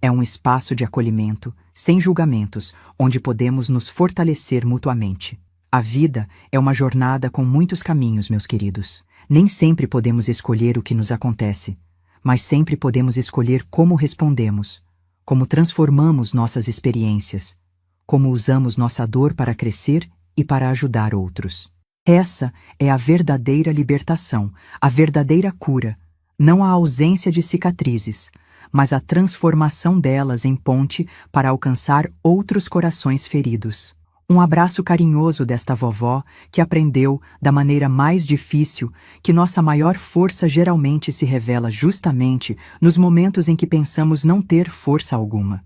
É um espaço de acolhimento, sem julgamentos, onde podemos nos fortalecer mutuamente. A vida é uma jornada com muitos caminhos, meus queridos. Nem sempre podemos escolher o que nos acontece, mas sempre podemos escolher como respondemos, como transformamos nossas experiências, como usamos nossa dor para crescer e para ajudar outros. Essa é a verdadeira libertação, a verdadeira cura, não a ausência de cicatrizes, mas a transformação delas em ponte para alcançar outros corações feridos. Um abraço carinhoso desta vovó que aprendeu, da maneira mais difícil, que nossa maior força geralmente se revela justamente nos momentos em que pensamos não ter força alguma.